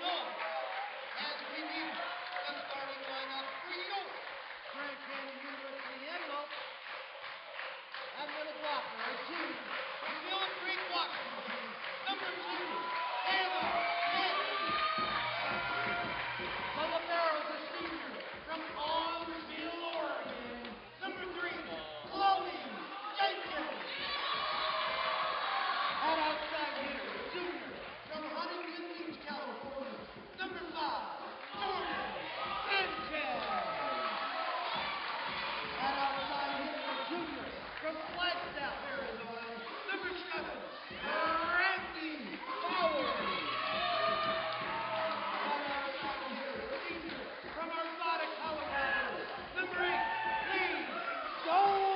Noah, as we meet the starting lineup for your Grand Canyon University Antelope. And with a blocker, a junior, from Mill Creek, Washington, number 2, Anna Nancy. On the barrels, a senior, from Conville, Oregon, number 3, Chloe Jenkins. And outside hitter, junior, from Huntington Beach, California, number 5, Jordan Sanchez. And outside hitter, junior, from Flagstaff, Arizona, number 7, Randy Howard. And outside hitter, senior, from Arvada, Colorado, number 8, Lee Stone.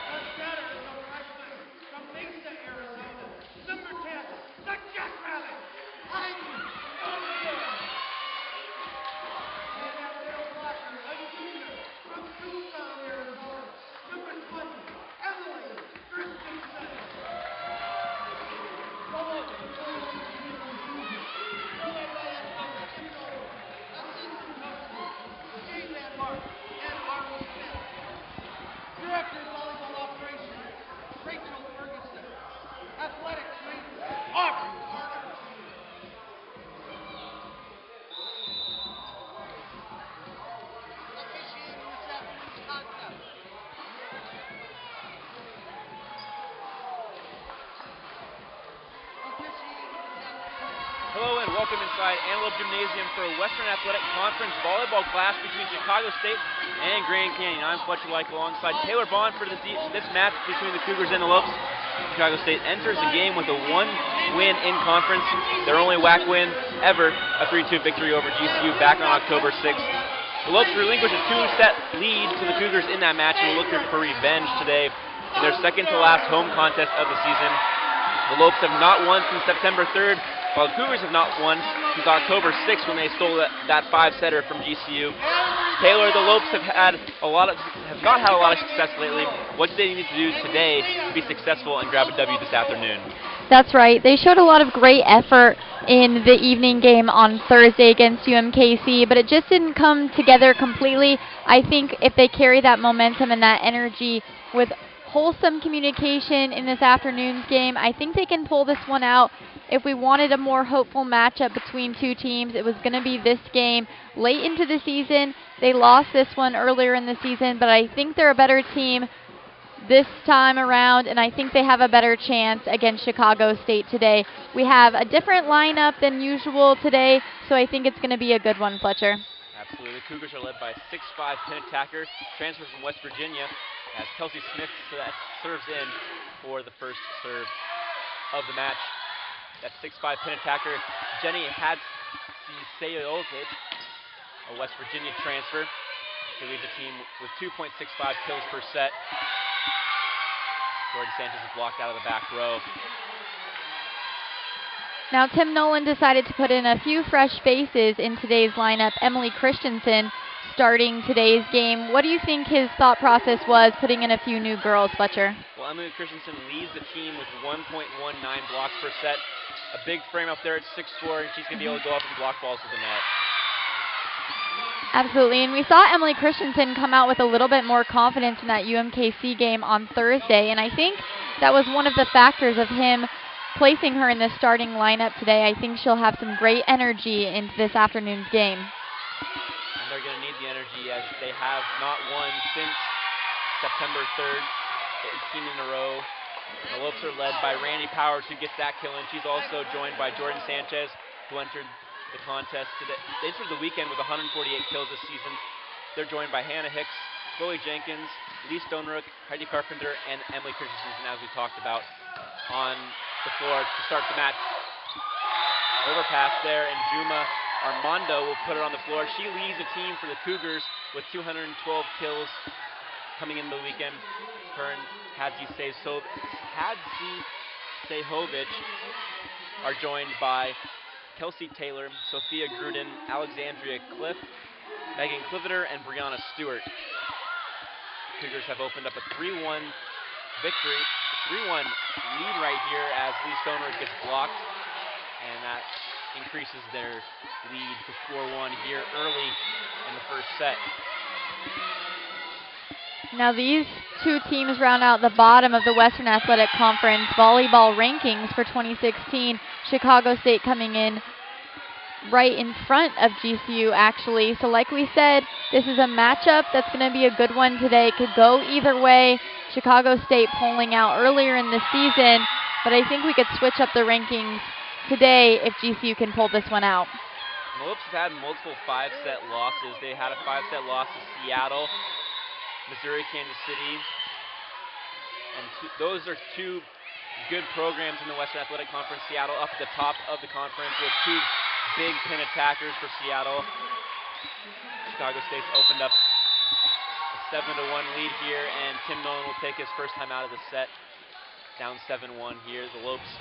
The setter is a freshman from Mesa, Arizona, number 10, the Jackrabbit, Heidi Johnson. And our middle blocker, a junior from Tucson, Arizona, number 20, Emily Christensen. Follow the assistant coaches, Jay Van Mark and Arnold Smith. Director of Volleyball Operations, Rachel Ferguson. Athletic Trainer, Aubrey Carter. Officiating this afternoon's contest. Hello and welcome inside Antelope Gymnasium for a Western Athletic Conference volleyball clash between Chicago State and Grand Canyon. I'm Fletcher Like alongside Taylor Bond for this match between the Cougars and the Lopes. Chicago State enters the game with a 1-win in conference, their only WAC win ever, a 3-2 victory over GCU back on October 6th. The Lopes relinquished a 2-set lead to the Cougars in that match and will look for revenge today in their second to last home contest of the season. The Lopes have not won since September 3rd, while the Cougars have not won since October 6th when they stole that 5-setter from GCU. Taylor, the Lopes have not had a lot of success lately. What do they need to do today to be successful and grab a W this afternoon? That's right. They showed a lot of great effort in the evening game on Thursday against UMKC, but it just didn't come together completely. I think if they carry that momentum and that energy with wholesome communication in this afternoon's game, I think they can pull this one out. If we wanted a more hopeful matchup between two teams, it was going to be this game late into the season. They lost this one earlier in the season, but I think they're a better team this time around, and I think they have a better chance against Chicago State today. We have a different lineup than usual today, so I think it's going to be a good one, Fletcher. Absolutely. The Cougars are led by a 6'5" pin attacker, transferred from West Virginia, as Kelsey Smith serves in for the first serve of the match. That 6'5" pin attacker, Jenny Hadzi-Sejovic, a West Virginia transfer. She leads the team with 2.65 kills per set. Jordan Sanchez is blocked out of the back row. Now Tim Nolan decided to put in a few fresh faces in today's lineup. Emily Christensen starting today's game. What do you think his thought process was putting in a few new girls, Fletcher? Well, Emily Christensen leads the team with 1.19 blocks per set. A big frame up there at 6'4", and she's going to be able to go up and block balls to the net. Absolutely, and we saw Emily Christensen come out with a little bit more confidence in that UMKC game on Thursday, and I think that was one of the factors of him placing her in the starting lineup today. I think she'll have some great energy into this afternoon's game. And they're going to need the energy as they have not won since September 3rd, 18 in a row. The Lopes are led by Randy Powers, who gets that kill, and she's also joined by Jordan Sanchez, who entered the contest today. They entered the weekend with 148 kills this season. They're joined by Hannah Hicks, Chloe Jenkins, Lee Stonerook, Heidi Carpenter, and Emily Christensen, as we talked about, on the floor to start the match. Overpass there, and Juma Armando will put it on the floor. She leads the team for the Cougars with 212 kills coming into the weekend. Her and Hadzi-Sejovic are joined by Kelsey Taylor, Sophia Gruden, Alexandria Cliff, Megan Cliveter, and Brianna Stewart. Cougars have opened up a 3-1 victory, 3-1 lead right here as Lee Stoner gets blocked. and that increases their lead to 4-1 here early in the first set. Now these two teams round out the bottom of the Western Athletic Conference volleyball rankings for 2016. Chicago State coming in right in front of GCU actually. So like we said, this is a matchup that's going to be a good one today. It could go either way. Chicago State pulling out earlier in the season, but I think we could switch up the rankings today if GCU can pull this one out. The Lopes have had multiple 5-set losses. They had a 5-set loss to Seattle, Missouri, Kansas City, and those are two good programs in the Western Athletic Conference. Seattle up at the top of the conference with two big pin attackers for Seattle. Chicago State's opened up a 7-1 lead here, and Tim Nolan will take his first time out of the set, down 7-1 here. The Lopes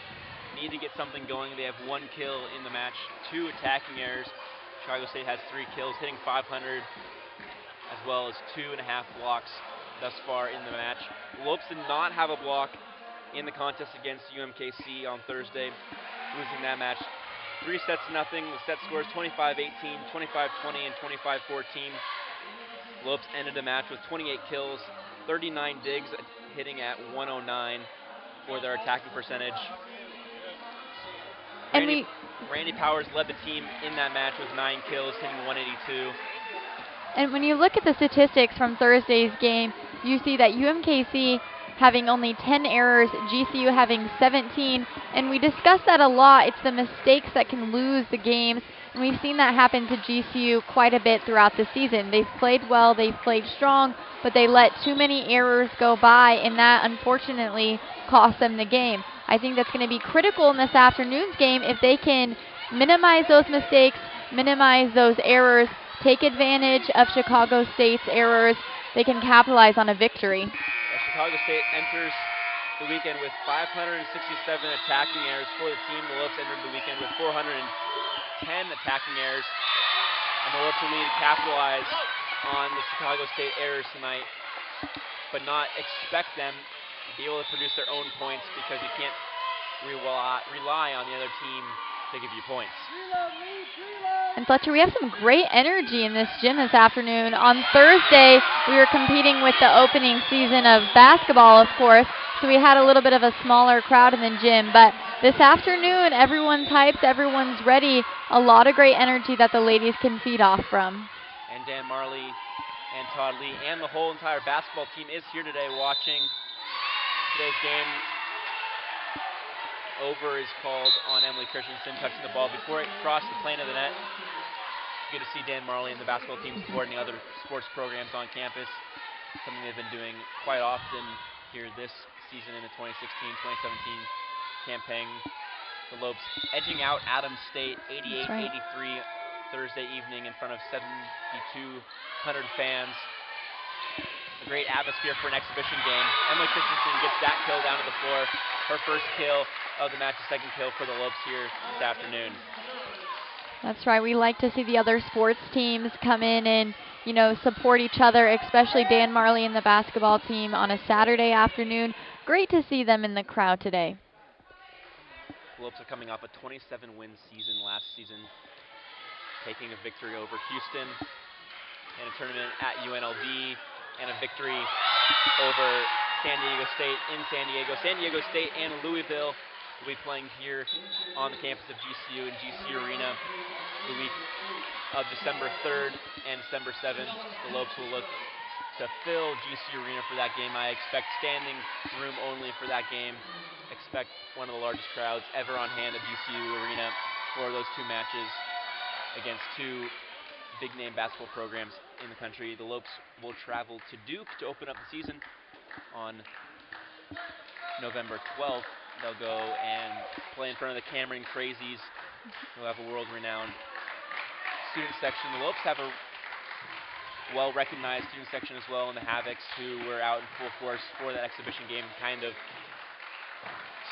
need to get something going. They have 1 kill in the match, 2 attacking errors. Chicago State has 3 kills, hitting .500, as well as 2.5 blocks thus far in the match. The Lopes did not have a block in the contest against UMKC on Thursday, losing that match 3-0. The set scores 25-18, 25-20, and 25-14. Lopes ended the match with 28 kills, 39 digs, hitting at 109 for their attacking percentage. Randy Powers led the team in that match with 9 kills, hitting 182. And when you look at the statistics from Thursday's game, you see that UMKC having only 10 errors, GCU having 17, and we discuss that a lot. It's the mistakes that can lose the games, and we've seen that happen to GCU quite a bit throughout the season. They've played well, they've played strong, but they let too many errors go by, and that unfortunately cost them the game. I think that's going to be critical in this afternoon's game if they can minimize those mistakes, minimize those errors, take advantage of Chicago State's errors. They can capitalize on a victory. Chicago State enters the weekend with 567 attacking errors for the team. The Lopes entered the weekend with 410 attacking errors. And the Lopes will need to capitalize on the Chicago State errors tonight, but not expect them to be able to produce their own points, because you can't rely on the other team to give you points. And Fletcher, we have some great energy in this gym this afternoon. On Thursday, we were competing with the opening season of basketball, of course, so we had a little bit of a smaller crowd in the gym. But this afternoon, everyone's hyped, everyone's ready. A lot of great energy that the ladies can feed off from. And Dan Marley and Todd Lee and the whole entire basketball team is here today watching today's game. Over is called on Emily Christensen touching the ball before it crossed the plane of the net. Good to see Dan Marley and the basketball team supporting other sports programs on campus, something they've been doing quite often here this season in the 2016-2017 campaign. The Lopes edging out Adams State 88-83 Thursday evening in front of 7,200 fans. A great atmosphere for an exhibition game. Emily Christensen gets that kill down to the floor. Her first kill of the match, the second kill for the Lopes here this afternoon. That's right. We like to see the other sports teams come in and, support each other, especially Dan Marley and the basketball team on a Saturday afternoon. Great to see them in the crowd today. The Lopes are coming off a 27-win season last season, taking a victory over Houston in a tournament at UNLV, and a victory over San Diego State in San Diego. San Diego State and Louisville will be playing here on the campus of GCU in GCU Arena the week of December 3rd and December 7th. The Lopes will look to fill GCU Arena for that game. I expect standing room only for that game. Expect one of the largest crowds ever on hand at GCU Arena for those two matches against two big-name basketball programs in the country. The Lopes will travel to Duke to open up the season on November 12th. They'll go and play in front of the Cameron Crazies, who have a world-renowned student section. The Lopes have a well-recognized student section as well in the Havocs, who were out in full force for that exhibition game, kind of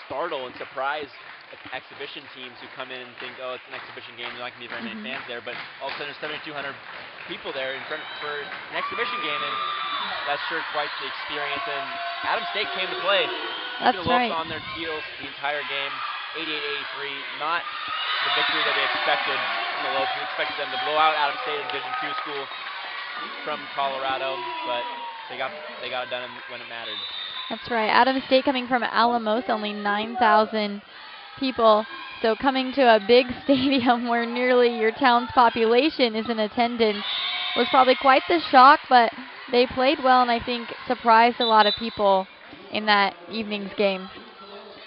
startle and surprise exhibition teams who come in and think, oh, it's an exhibition game, there's not going to be very many fans there, but all of a sudden there's 7,200 people there in front for an exhibition game, and that's sure quite the experience. And Adams State came to play. That's the Lopes right. on their heels the entire game. 88-83. Not the victory that they expected from the Lopes. We expected them to blow out Adams State, a Division II school from Colorado, but they got it done when it mattered. That's right. Adams State coming from Alamos, only 9,000 people. So coming to a big stadium where nearly your town's population is in attendance was probably quite the shock, but they played well and I think surprised a lot of people in that evening's game.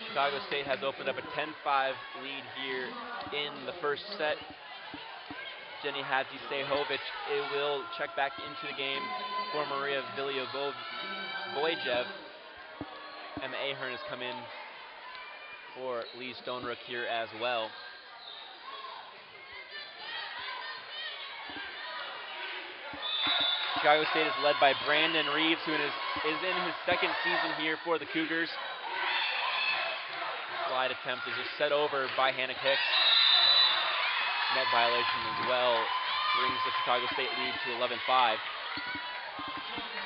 Chicago State has opened up a 10-5 lead here in the first set. Jenny Hadzi-Sehovic will check back into the game for Maria Vilya-Voyjev. Emma Ahern has come in for Lee Stonerook here as well. Chicago State is led by Brandon Reeves, who is in his second season here for the Cougars. Slide attempt is just set over by Hannah Hicks. Net violation as well brings the Chicago State lead to 11-5.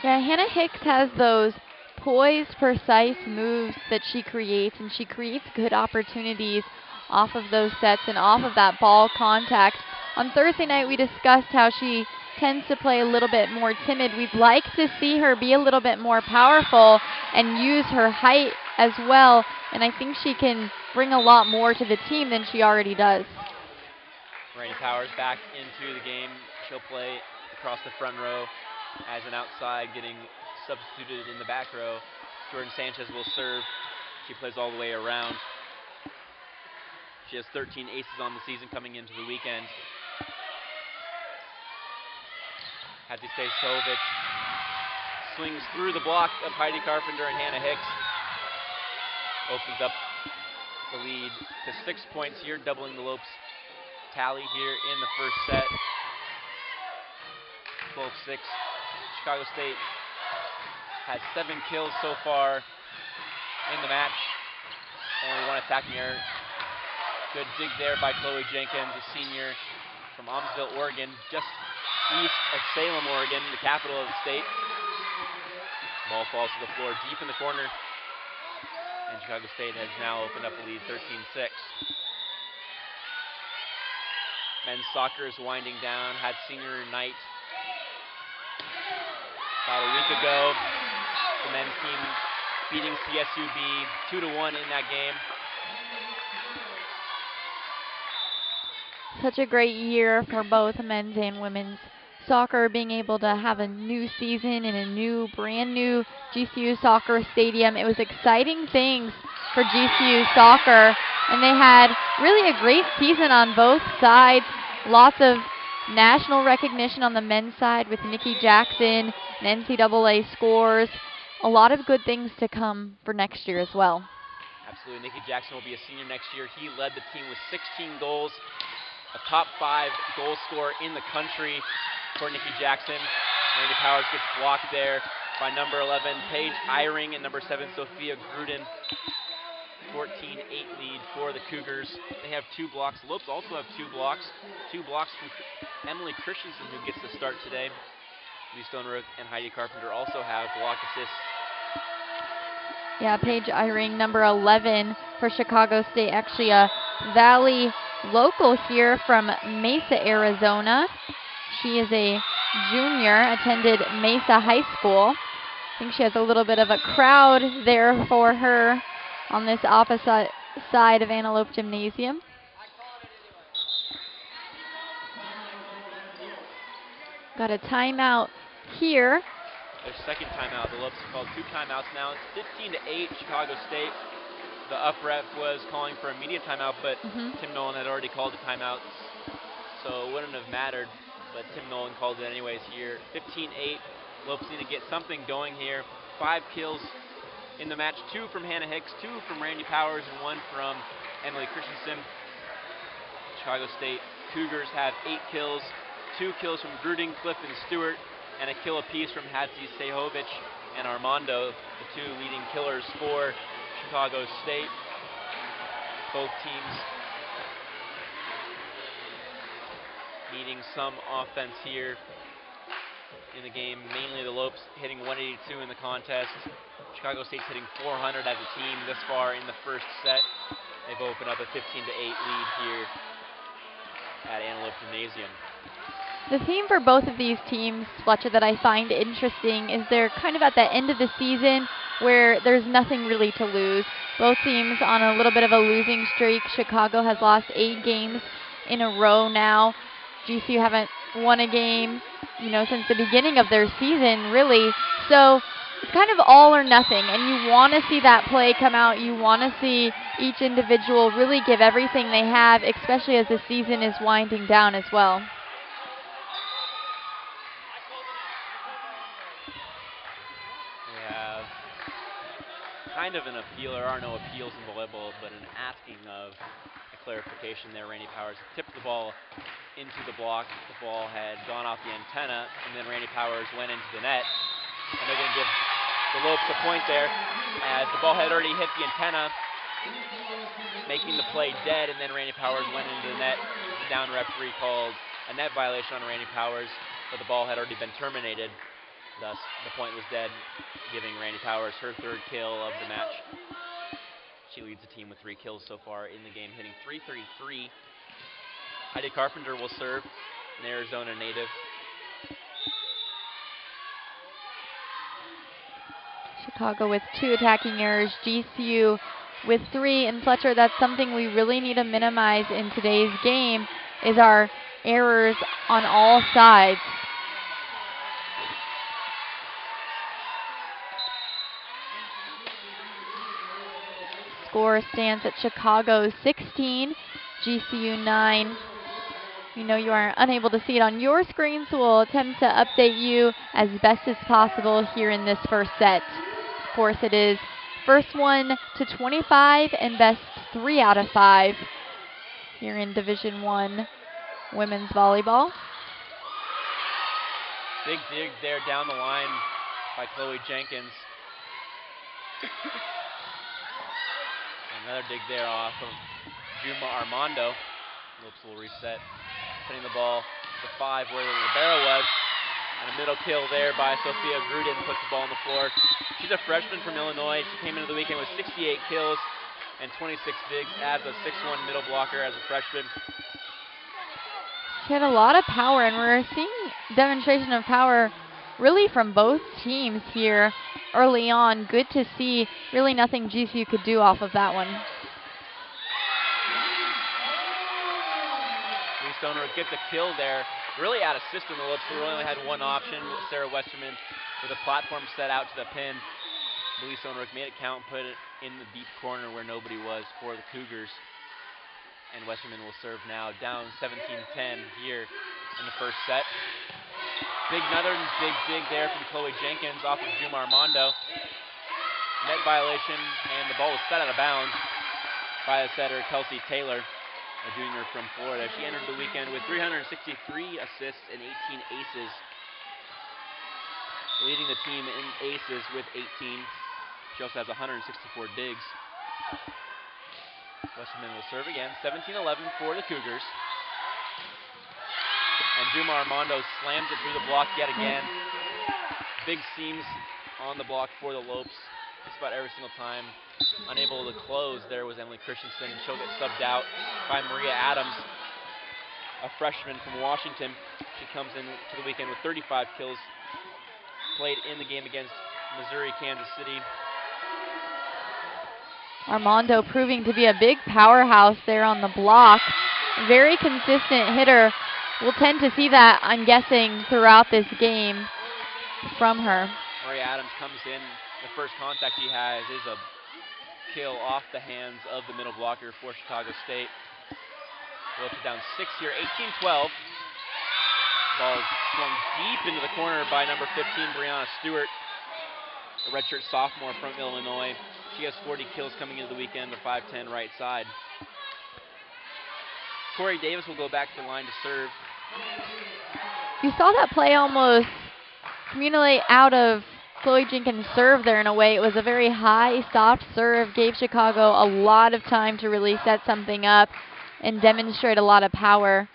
Yeah, Hannah Hicks has those poised, precise moves that she creates, and she creates good opportunities off of those sets and off of that ball contact. On Thursday night, we discussed how she tends to play a little bit more timid. We'd like to see her be a little bit more powerful and use her height as well, and I think she can bring a lot more to the team than she already does. Randy Powers back into the game. She'll play across the front row as an outside, getting substituted in the back row. Jordan Sanchez will serve. She plays all the way around. She has 13 aces on the season coming into the weekend. Hadzi-Sehovic swings through the block of Heidi Carpenter and Hannah Hicks. Opens up the lead to 6 points here, doubling the Lopes tally here in the first set. 12-6. Chicago State has 7 kills so far in the match. Only one attacking error. Good dig there by Chloe Jenkins, a senior from Amsville, Oregon, just east of Salem, Oregon, the capital of the state. Ball falls to the floor deep in the corner, and Chicago State has now opened up the lead 13-6. Men's soccer is winding down. Had senior night about a week ago. The men's team beating CSUB 2-1 in that game. Such a great year for both men's and women's soccer, being able to have a new season in a brand new GCU soccer stadium. It was exciting things for GCU soccer, and they had really a great season on both sides. Lots of national recognition on the men's side with Nikki Jackson and NCAA scores. A lot of good things to come for next year as well. Absolutely. Nikki Jackson will be a senior next year. He led the team with 16 goals, a top 5 goal scorer in the country for Nikki Jackson. Randy Powers gets blocked there by number 11, Paige Eyring, and number 7, Sophia Gruden. 14-8 lead for the Cougars. They have 2 blocks. The Lopes also have 2 blocks. 2 blocks from Emily Christensen, who gets the start today. Lee Stonerook and Heidi Carpenter also have block assists. Yeah, Paige Eyring, number 11 for Chicago State, actually a Valley local here from Mesa, Arizona. She is a junior, attended Mesa High School. I think she has a little bit of a crowd there for her on this opposite side of Antelope Gymnasium. Got a timeout here. Their second timeout. The Lopes have called 2 timeouts now. It's 15-8 Chicago State. The up ref was calling for a media timeout, but Tim Nolan had already called the timeouts, so it wouldn't have mattered, but Tim Nolan called it anyways here. 15-8. Lopes need to get something going here. 5 kills in the match, 2 from Hannah Hicks, 2 from Randy Powers, and 1 from Emily Christensen. Chicago State Cougars have 8 kills, 2 kills from Gruding, Cliff, and Stewart, and a kill apiece from Hadzi-Sehovic and Armando, the 2 leading killers for Chicago State. Both teams needing some offense here in the game. Mainly the Lopes hitting 182 in the contest. Chicago State's hitting 400 as a team this far in the first set. They've opened up a 15-8 lead here at Antelope Gymnasium. The theme for both of these teams, Fletcher, that I find interesting is they're kind of at the end of the season where there's nothing really to lose. Both teams on a little bit of a losing streak. Chicago has lost 8 games in a row now. GCU haven't won a game, since the beginning of their season, really. So it's kind of all or nothing, and you want to see that play come out. You want to see each individual really give everything they have, especially as the season is winding down as well. Kind of an appeal. There are no appeals in volleyball, but an asking of a clarification there. Randy Powers tipped the ball into the block. The ball had gone off the antenna, and then Randy Powers went into the net. And they're going to give the Lopes a point there, as the ball had already hit the antenna, making the play dead, and then Randy Powers went into the net. The down referee called a net violation on Randy Powers, but the ball had already been terminated. Thus, the point was dead, giving Randy Powers her 3rd kill of the match. She leads the team with 3 kills so far in the game, hitting .333. Heidi Carpenter will serve, an Arizona native. Chicago with 2 attacking errors, GCU with 3. And Fletcher, that's something we really need to minimize in today's game, is our errors on all sides. Score stands at Chicago 16, GCU 9. You are unable to see it on your screen, so we'll attempt to update you as best as possible here in this first set. Of course, it is first 1 to 25 and best 3 out of 5 here in Division I women's volleyball. Big dig there down the line by Chloe Jenkins. Another dig there off of Juma Armando. Lopes will reset. Putting the ball to the 5 where the libero was. And a middle kill there by Sophia Gruden, puts the ball on the floor. She's a freshman from Illinois. She came into the weekend with 68 kills and 26 digs as a 6'1" middle blocker as a freshman. She had a lot of power, and we're seeing demonstration of power really from both teams here early on. Good to see. Really nothing GCU could do off of that one. Lee Stoner gets a kill there. Really out of system. The Lopes really only had one option. Sarah Westerman with a platform set out to the pin. Lee Stoner made it count and put it in the deep corner where nobody was for the Cougars. And Westerman will serve now, down 17-10 here in the first set. Another big dig there from Chloe Jenkins off of Juma Armando. Net violation, and the ball was set out of bounds by the setter, Kelsey Taylor, a junior from Florida. She entered the weekend with 363 assists and 18 aces, leading the team in aces with 18. She also has 164 digs. Westerman will serve again, 17-11 for the Cougars. And Juma Armando slams it through the block yet again. Big seams on the block for the Lopes just about every single time. Unable to close there was Emily Christensen. She'll get subbed out by Maria Adams, a freshman from Washington. She comes in to the weekend with 35 kills. Played in the game against Missouri, Kansas City. Armando proving to be a big powerhouse there on the block. Very consistent hitter. We'll tend to see that, I'm guessing, throughout this game from her. Maria Adams comes in. The first contact he has is a kill off the hands of the middle blocker for Chicago State. Lopes down 6 here, 18-12. Ball swung deep into the corner by number 15, Brianna Stewart, a redshirt sophomore from Illinois. She has 40 kills coming into the weekend, the 5'10" right side. Corey Davis will go back to the line to serve. You saw that play almost accumulate out of Chloe Jenkins' serve there in a way. It was a very high, soft serve, gave Chicago a lot of time to really set something up and demonstrate a lot of power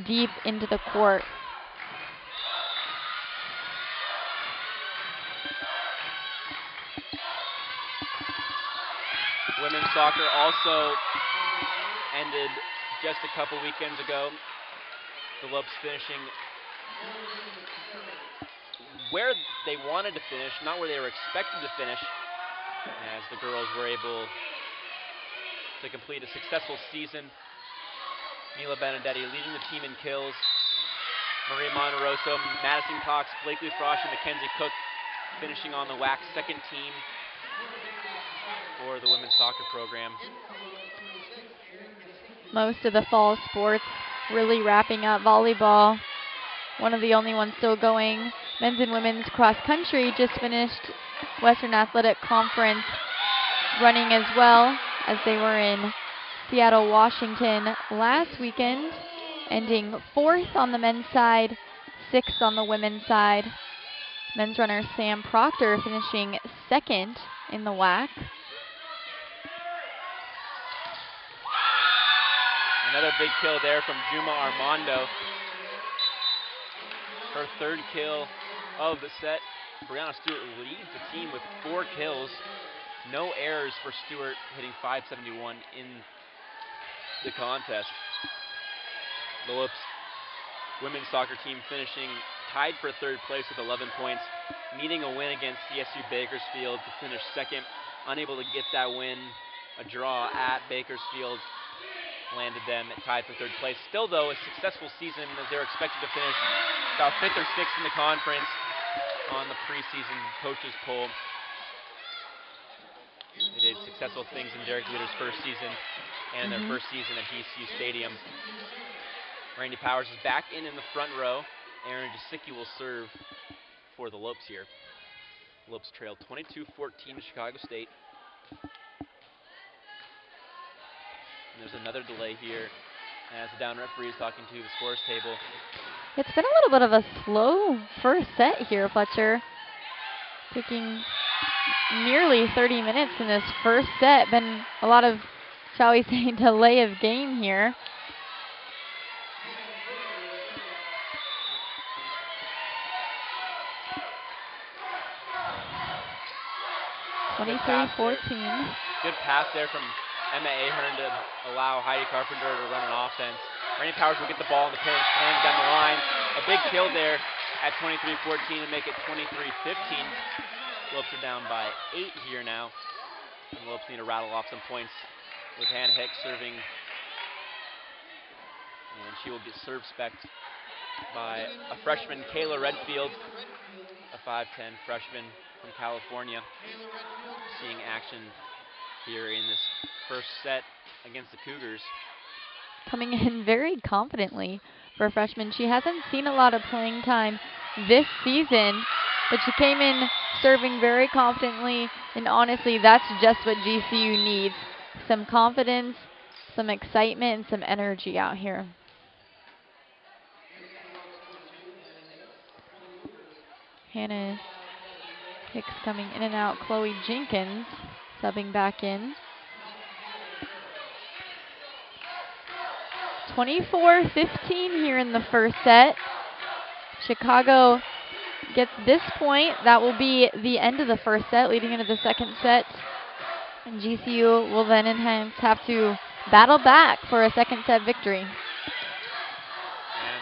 deep into the court. Women's soccer also ended just a couple weekends ago. The Lopes finishing where they wanted to finish, not where they were expected to finish, as the girls were able to complete a successful season. Mila Benedetti leading the team in kills. Maria Monteroso, Madison Cox, Blakely Frosch, and Mackenzie Cook finishing on the WAC second team for the women's soccer program. Most of the fall sports really wrapping up. Volleyball, one of the only ones still going. Men's and women's cross country just finished Western Athletic Conference running as well, as they were in Seattle, Washington last weekend, ending 4th on the men's side, 6th on the women's side. Men's runner Sam Proctor finishing 2nd in the WAC. Another big kill there from Juma Armando. Her 3rd kill of the set. Brianna Stewart leads the team with 4 kills. No errors for Stewart, hitting .571 in the contest. The Lopes women's soccer team finishing tied for 3rd place with 11 points, needing a win against CSU Bakersfield to finish 2nd. Unable to get that win, a draw at Bakersfield landed them tied for 3rd place. Still, though, a successful season, as they're expected to finish about 5th or 6th in the conference on the preseason coaches poll. They did successful things in Derek Leader's first season and their first season at GCU Stadium. Randy Powers is back in the front row. Aaron Jasicki will serve for the Lopes here. Lopes trail 22-14 to Chicago State. And there's another delay here as the down referee is talking to the scores table. It's been a little bit of a slow first set here, Fletcher. Taking nearly 30 minutes in this first set. Been a lot of, shall we say, delay of game here. Good pass there from Emma Ahern to allow Heidi Carpenter to run an offense. Randy Powers will get the ball in the pin, slam down the line. A big kill there at 23-14 to make it 23-15. Lopes are down by 8 here now. And Lopes need to rattle off some points with Hannah Hicks serving. And she will get serve spec'd by a freshman, Kayla Redfield, a 5'10 freshman from California, seeing action here in this first set against the Cougars. Coming in very confidently for a freshman. She hasn't seen a lot of playing time this season, but she came in serving very confidently, and honestly, that's just what GCU needs. Some confidence, some excitement, and some energy out here. Hannah Hicks coming in and out. Chloe Jenkins subbing back in. 24-15 here in the first set. Chicago gets this point. That will be the end of the first set, leading into the second set. And GCU will then have to battle back for a second set victory. And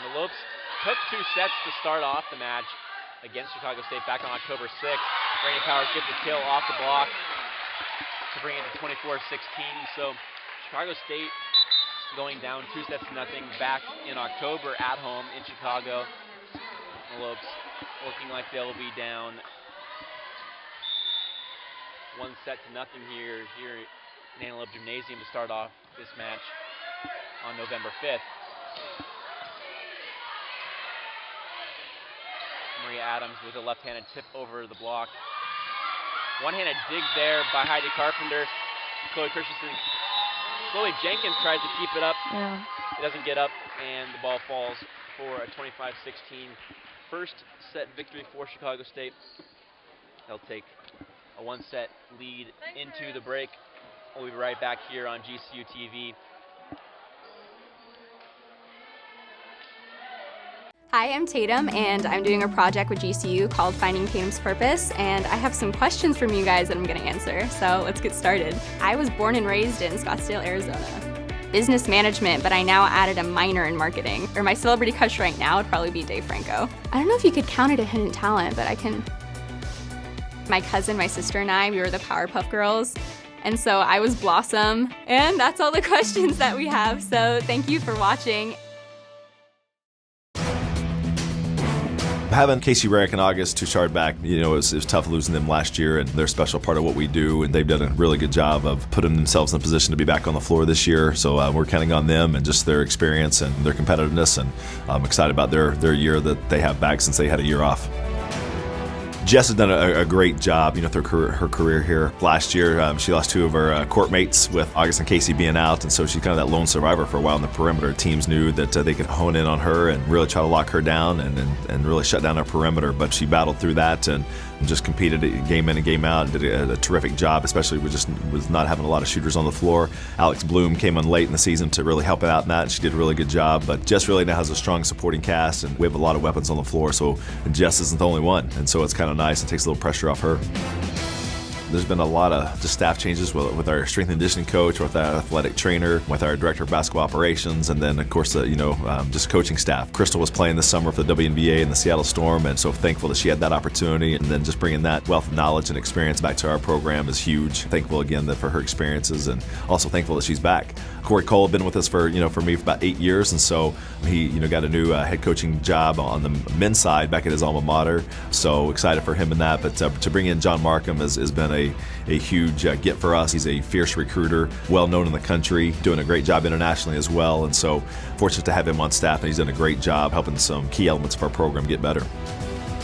the Lopes took 2 sets to start off the match against Chicago State back on October 6th. Randy Powers gets the kill off the block to bring it to 24-16. So Chicago State going down 2-0 back in October at home in Chicago. The Lopes looking like they'll be down 1-0 here in Antelope Gymnasium to start off this match on November 5th. Maria Adams with a left-handed tip over the block. One-handed dig there by Heidi Carpenter. Chloe Jenkins tries to keep it up. Yeah. It doesn't get up, and the ball falls for a 25-16 first set victory for Chicago State. They'll take a 1-set lead into the break. We'll be right back here on GCU TV. Hi, I'm Tatum, and I'm doing a project with GCU called Finding Tatum's Purpose, and I have some questions from you guys that I'm going to answer, so let's get started. I was born and raised in Scottsdale, Arizona. Business management, but I now added a minor in marketing. Or my celebrity crush right now would probably be Dave Franco. I don't know if you could count it a hidden talent, but I can. My cousin, my sister, and I, we were the Powerpuff Girls, and so I was Blossom, and that's all the questions that we have, so thank you for watching. Having Casey Rarick and August Touchard back, it was tough losing them last year, and they're a special part of what we do, and they've done a really good job of putting themselves in a position to be back on the floor this year. So we're counting on them and just their experience and their competitiveness, and I'm excited about their year that they have back since they had a year off. Jess has done a great job, through her career here. Last year, she lost two of her court mates with August and Casey being out, and so she's kind of that lone survivor for a while in the perimeter. Teams knew that they could hone in on her and really try to lock her down and really shut down her perimeter, but she battled through that and just competed game in and game out and did a terrific job, especially with not having a lot of shooters on the floor. Alex Bloom came on late in the season to really help out in that, and she did a really good job, but Jess really now has a strong supporting cast, and we have a lot of weapons on the floor, so Jess isn't the only one, and so it's kind of nice and takes a little pressure off her. There's been a lot of just staff changes with our strength and conditioning coach, with our athletic trainer, with our director of basketball operations, and then of course just coaching staff. Crystal was playing this summer for the WNBA and the Seattle Storm, and so thankful that she had that opportunity, and then just bringing that wealth of knowledge and experience back to our program is huge. Thankful again for her experiences, and also thankful that she's back. Corey Cole had been with us for me for about 8 years, and so he got a new head coaching job on the men's side back at his alma mater. So excited for him in that. But to bring in John Markham has been a huge get for us. He's a fierce recruiter, well known in the country, doing a great job internationally as well. And so fortunate to have him on staff, and he's done a great job helping some key elements of our program get better.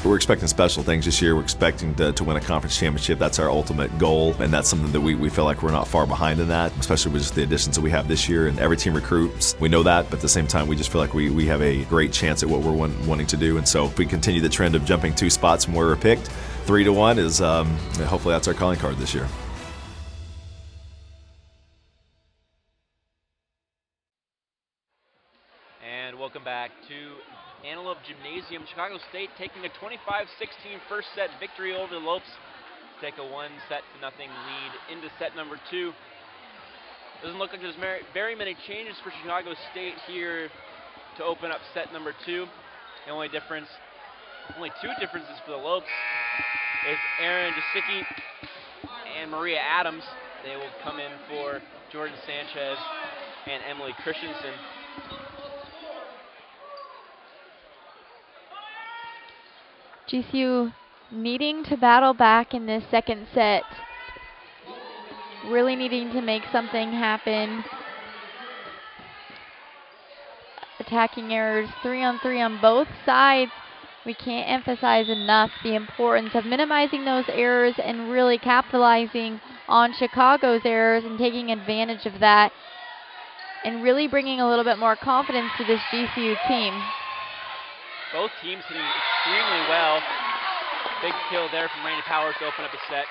We're expecting special things this year. We're expecting to win a conference championship. That's our ultimate goal, and that's something that we feel like we're not far behind in that, especially with just the additions that we have this year. And every team recruits. We know that, but at the same time, we just feel like we have a great chance at what we're wanting to do. And so if we continue the trend of jumping 2 spots from where we're picked, 3-1 is hopefully that's our calling card this year. And welcome back to Antelope Gymnasium. Chicago State taking a 25-16 first set victory over the Lopes. Take a 1-0 lead into set number 2. Doesn't look like there's very many changes for Chicago State here to open up set number 2. The only 2 differences for the Lopes is Aaron Jasicki and Maria Adams. They will come in for Jordan Sanchez and Emily Christensen. GCU needing to battle back in this second set. Really needing to make something happen. Attacking errors 3-on-3 on both sides. We can't emphasize enough the importance of minimizing those errors and really capitalizing on Chicago's errors and taking advantage of that, and really bringing a little bit more confidence to this GCU team. Both teams hitting extremely well. Big kill there from Randy Powers to open up a set.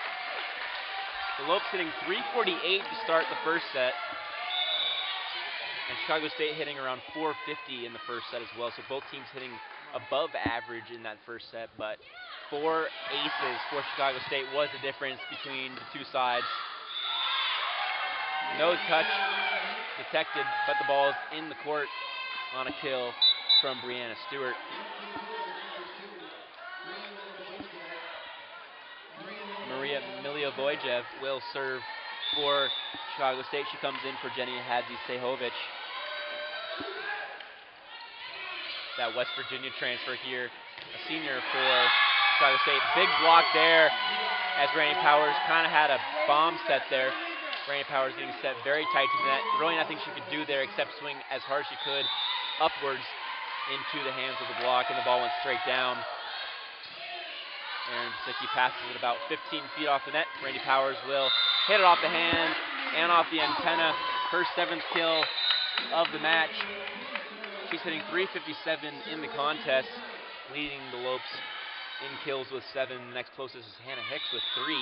The Lopes hitting 348 to start the first set. And Chicago State hitting around 450 in the first set as well. So both teams hitting above average in that first set. But 4 aces for Chicago State was the difference between the 2 sides. No touch detected, but the ball is in the court on a kill from Brianna Stewart. Maria Milivojev will serve for Chicago State. She comes in for Jenny Hadzi-Sehovic. That West Virginia transfer here, a senior for Chicago State. Big block there as Randy Powers kind of had a bomb set there. Randy Powers getting set very tight to the net. Really nothing she could do there except swing as hard as she could upwards into the hands of the block, and the ball went straight down. Aaron Jasicki passes it about 15 feet off the net. Randy Powers will hit it off the hand and off the antenna. Her 7th kill of the match. She's hitting 357 in the contest, leading the Lopes in kills with 7. Next closest is Hannah Hicks with 3.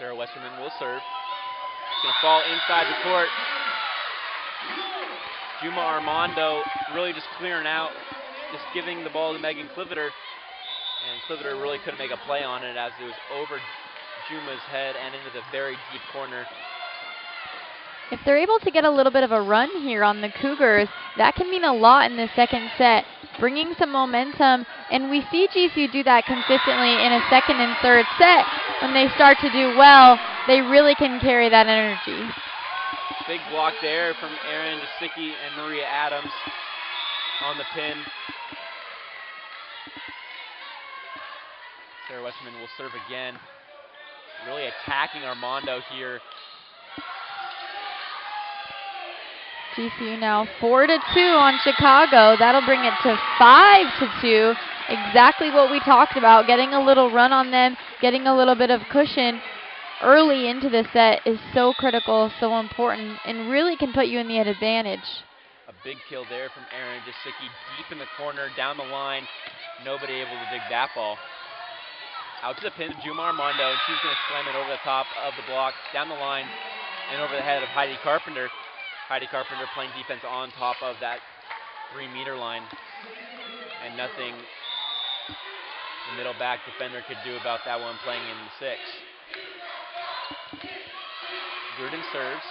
Sarah Westerman will serve. It's going to fall inside the court. Juma Armando really just clearing out, just giving the ball to Megan Cliveter. And Cliveter really couldn't make a play on it as it was over Juma's head and into the very deep corner. If they're able to get a little bit of a run here on the Cougars, that can mean a lot in the second set, bringing some momentum. And we see GCU do that consistently in a second and third set. When they start to do well, they really can carry that energy. Big block there from Erin Jasicki and Maria Adams on the pin. Sarah Westerman will serve again. Really attacking Armando here. GCU now 4-2 on Chicago. That'll bring it to 5-2. Exactly what we talked about, getting a little run on them, getting a little bit of cushion early into the set is so critical, so important, and really can put you in the advantage. A big kill there from Erin Jasicki, deep in the corner, down the line. Nobody able to dig that ball. Out to the pin, Juma Armando, and she's going to slam it over the top of the block, down the line, and over the head of Heidi Carpenter. Heidi Carpenter playing defense on top of that 3-meter line, and nothing the middle back defender could do about that one playing in the 6. Gruden serves.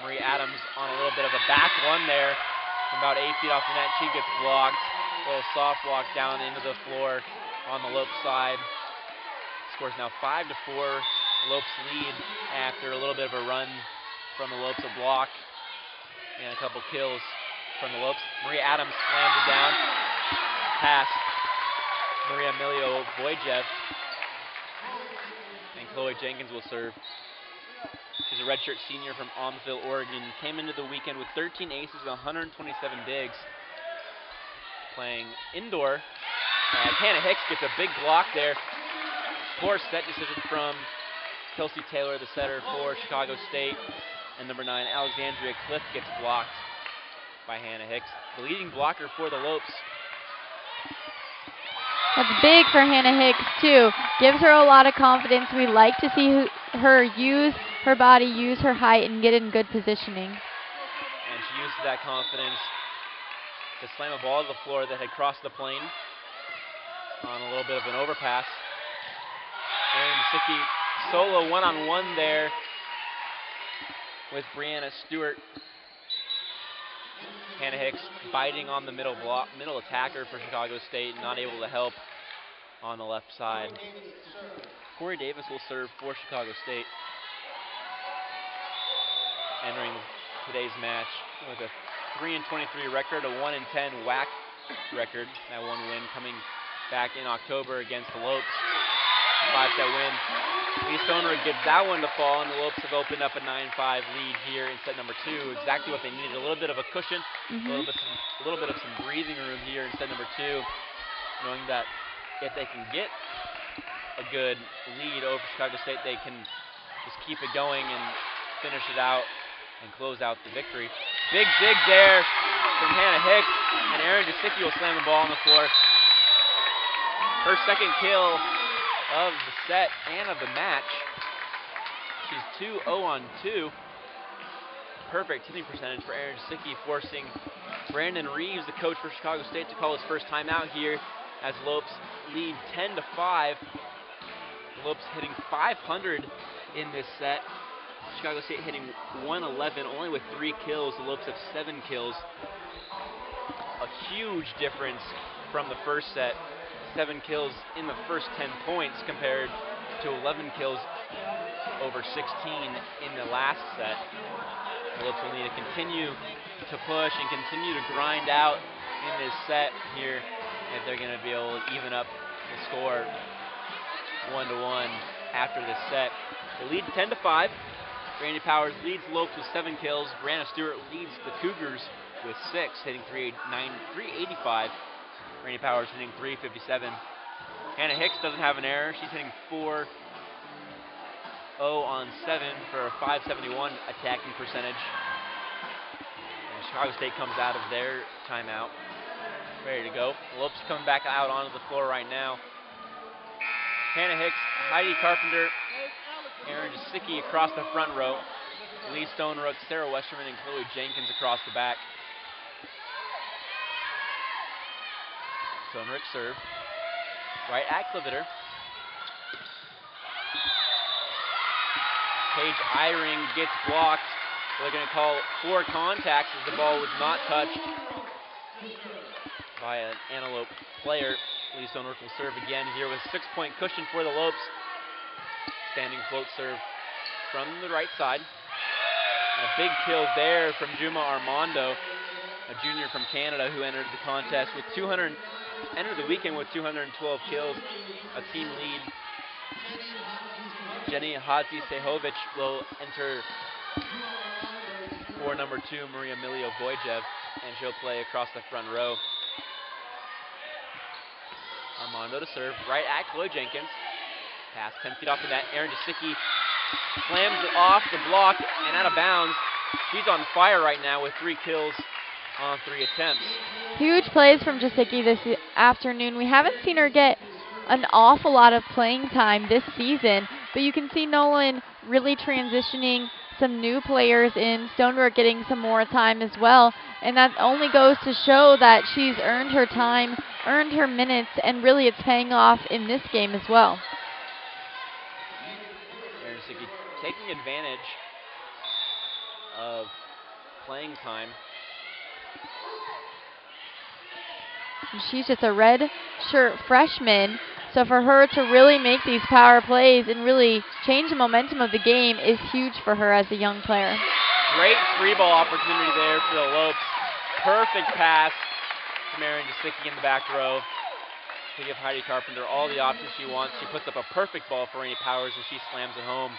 Marie Adams on a little bit of a back one there from about 8 feet off the net. She gets blocked. A little soft block down into the floor on the Lopes side. Scores now 5-4. Lopes lead after a little bit of a run from the Lopes, a block and a couple kills from the Lopes. Maria Adams slams it down. Pass. Maria Emilio Voyjev. And Chloe Jenkins will serve. She's a redshirt senior from Almsville, Oregon. Came into the weekend with 13 aces and 127 digs. Playing indoor. And Hannah Hicks gets a big block there. Poor set decision from Kelsey Taylor, the setter for Chicago State. And number 9, Alexandria Cliff gets blocked by Hannah Hicks. The leading blocker for the Lopes. That's big for Hannah Hicks, too. Gives her a lot of confidence. We like to see her use her body, use her height, and get in good positioning. And she used that confidence to slam a ball to the floor that had crossed the plane on a little bit of an overpass. Erin Jasicki solo one-on-one there with Brianna Stewart. Hannah Hicks biting on the middle attacker for Chicago State, not able to help on the left side. Corey Davis will serve for Chicago State. Entering today's match with a 3-23 record, a 1-10 WAC record. That one win coming back in October against the Lopes. 5-set win. Lee Stoner gets that one to fall, and the Lopes have opened up a 9-5 lead here in set number 2. Exactly what they needed, a little bit of a cushion, a little bit of some breathing room here in set number 2, knowing that if they can get a good lead over Chicago State, they can just keep it going and finish it out and close out the victory. Big dig there from Hannah Hicks, and Erin Jasicki will slam the ball on the floor. Her second kill of the set and of the match. She's 2-0 on 2. Perfect hitting percentage for Erin Jasicki, forcing Brandon Reeves, the coach for Chicago State, to call his first timeout here as Lopes lead 10-5. The Lopes hitting 500 in this set. Chicago State hitting 111, only with 3 kills. The Lopes have 7 kills. A huge difference from the first set. 7 kills in the first 10 points compared to 11 kills over 16 in the last set. The Lopes will need to continue to push and continue to grind out in this set here if they're going to be able to even up the score 1-1 after this set. They lead 10-5. Randy Powers leads Lopes with 7 kills. Brianna Stewart leads the Cougars with 6, hitting 385. Randy Powers hitting 357. Hannah Hicks doesn't have an error. She's hitting 4-0 on 7 for a 571 attacking percentage. And Chicago State comes out of their timeout, ready to go. Lopes coming back out onto the floor right now. Hannah Hicks, Heidi Carpenter, Erin Jasicki across the front row. Lee Stonerook, Sarah Westerman, and Chloe Jenkins across the back. Stonerick serve. Right at Clivitter. Paige Eyring gets blocked. They're going to call 4 contacts as the ball was not touched by an Antelope player. Lee Stonerick will serve again here with 6-point cushion for the Lopes. Standing float serve from the right side. A big kill there from Juma Armando, a junior from Canada who entered the contest with entered the weekend with 212 kills, a team lead. Jenny Hadzi Sehovic will enter for number 2, Maria Milio-Vojjev, and she'll play across the front row. Armando to serve, right at Chloe Jenkins. Pass 10 feet off the net. Erin Jasicki slams it off the block and out of bounds. She's on fire right now with 3 kills on 3 attempts. Huge plays from Jasicki this afternoon. We haven't seen her get an awful lot of playing time this season, but you can see Nolan really transitioning some new players in. Stonerick getting some more time as well, and that only goes to show that she's earned her time, earned her minutes, and really it's paying off in this game as well. Erin Jasicki taking advantage of playing time. She's just a red shirt freshman, so for her to really make these power plays and really change the momentum of the game is huge for her as a young player. Great free ball opportunity there for the Lopes. Perfect pass from Erin Jasicki in the back row to give Heidi Carpenter all the options she wants. She puts up a perfect ball for Rainey Powers and she slams it home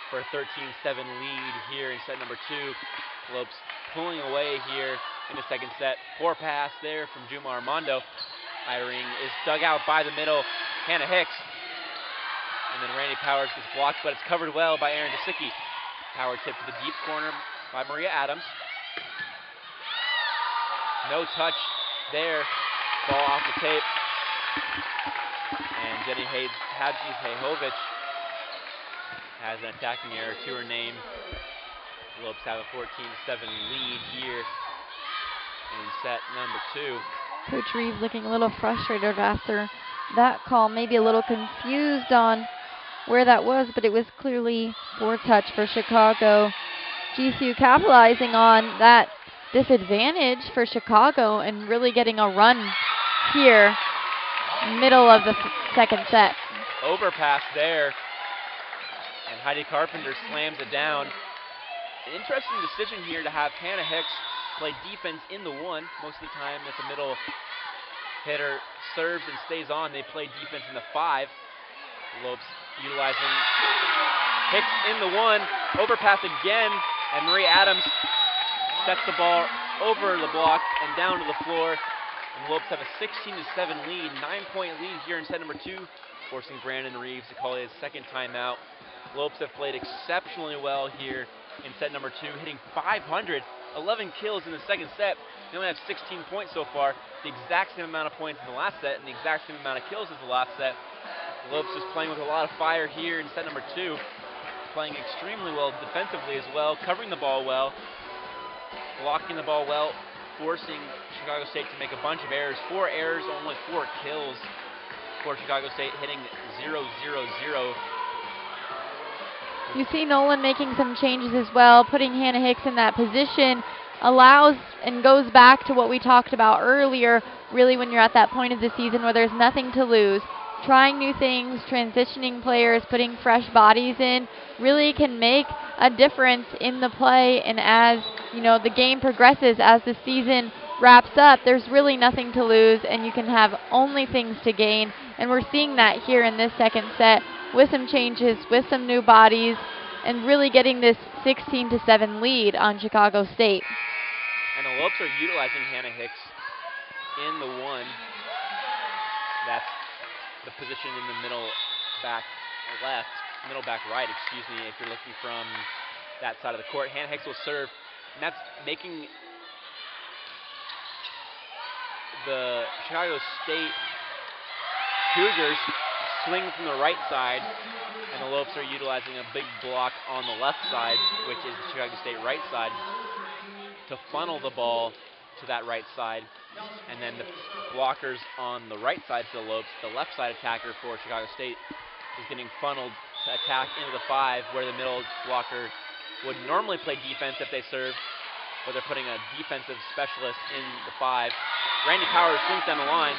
for a 13-7 lead here in set number 2. Lopes pulling away here in the second set. Poor pass there from Juma Armando. Eyring is dug out by the middle. Hannah Hicks. And then Rainey Powers gets blocked, but it's covered well by Erin Jasicki. Power tip to the deep corner by Maria Adams. No touch there. Ball off the tape. And Jenny Hadzi Sehovic has an attacking error to her name. The Lopes have a 14-7 lead here in set number 2. Coach Reeves looking a little frustrated after that call, maybe a little confused on where that was, but it was clearly poor touch for Chicago. GCU capitalizing on that disadvantage for Chicago and really getting a run here, middle of the second set. Overpass there, and Heidi Carpenter slams it down. An interesting decision here to have Hannah Hicks play defense in the 1. Most of the time if the middle hitter serves and stays on, they play defense in the 5. Lopes utilizing Hicks in the 1. Overpass again, and Marie Adams sets the ball over the block and down to the floor. And Lopes have a 16-7 lead, 9-point lead here in set number 2, forcing Brandon Reeves to call his second timeout. Lopes have played exceptionally well here in set number 2, hitting 500. 11 kills in the second set. They only have 16 points so far, the exact same amount of points in the last set and the exact same amount of kills as the last set. Lopes is playing with a lot of fire here in set number 2, playing extremely well defensively as well, covering the ball well, blocking the ball well, forcing Chicago State to make a bunch of errors. 4 errors, only 4 kills for Chicago State, hitting 0-0-0. You see Nolan making some changes as well, putting Hannah Hicks in that position allows and goes back to what we talked about earlier, really when you're at that point of the season where there's nothing to lose. Trying new things, transitioning players, putting fresh bodies in really can make a difference in the play, and as you know the game progresses, as the season wraps up, there's really nothing to lose and you can have only things to gain, and we're seeing that here in this second set with some changes, with some new bodies, and really getting this 16-7 lead on Chicago State. And the Lopes are utilizing Hannah Hicks in the 1. That's the position in the middle back left, middle back right, excuse me, if you're looking from that side of the court. Hannah Hicks will serve, and that's making the Chicago State Cougars swing from the right side, and the Lopes are utilizing a big block on the left side, which is the Chicago State right side, to funnel the ball to that right side. And then the blockers on the right side for the Lopes, the left side attacker for Chicago State, is getting funneled to attack into the 5, where the middle blocker would normally play defense if they serve, but they're putting a defensive specialist in the 5. Randy Powers swings down the line,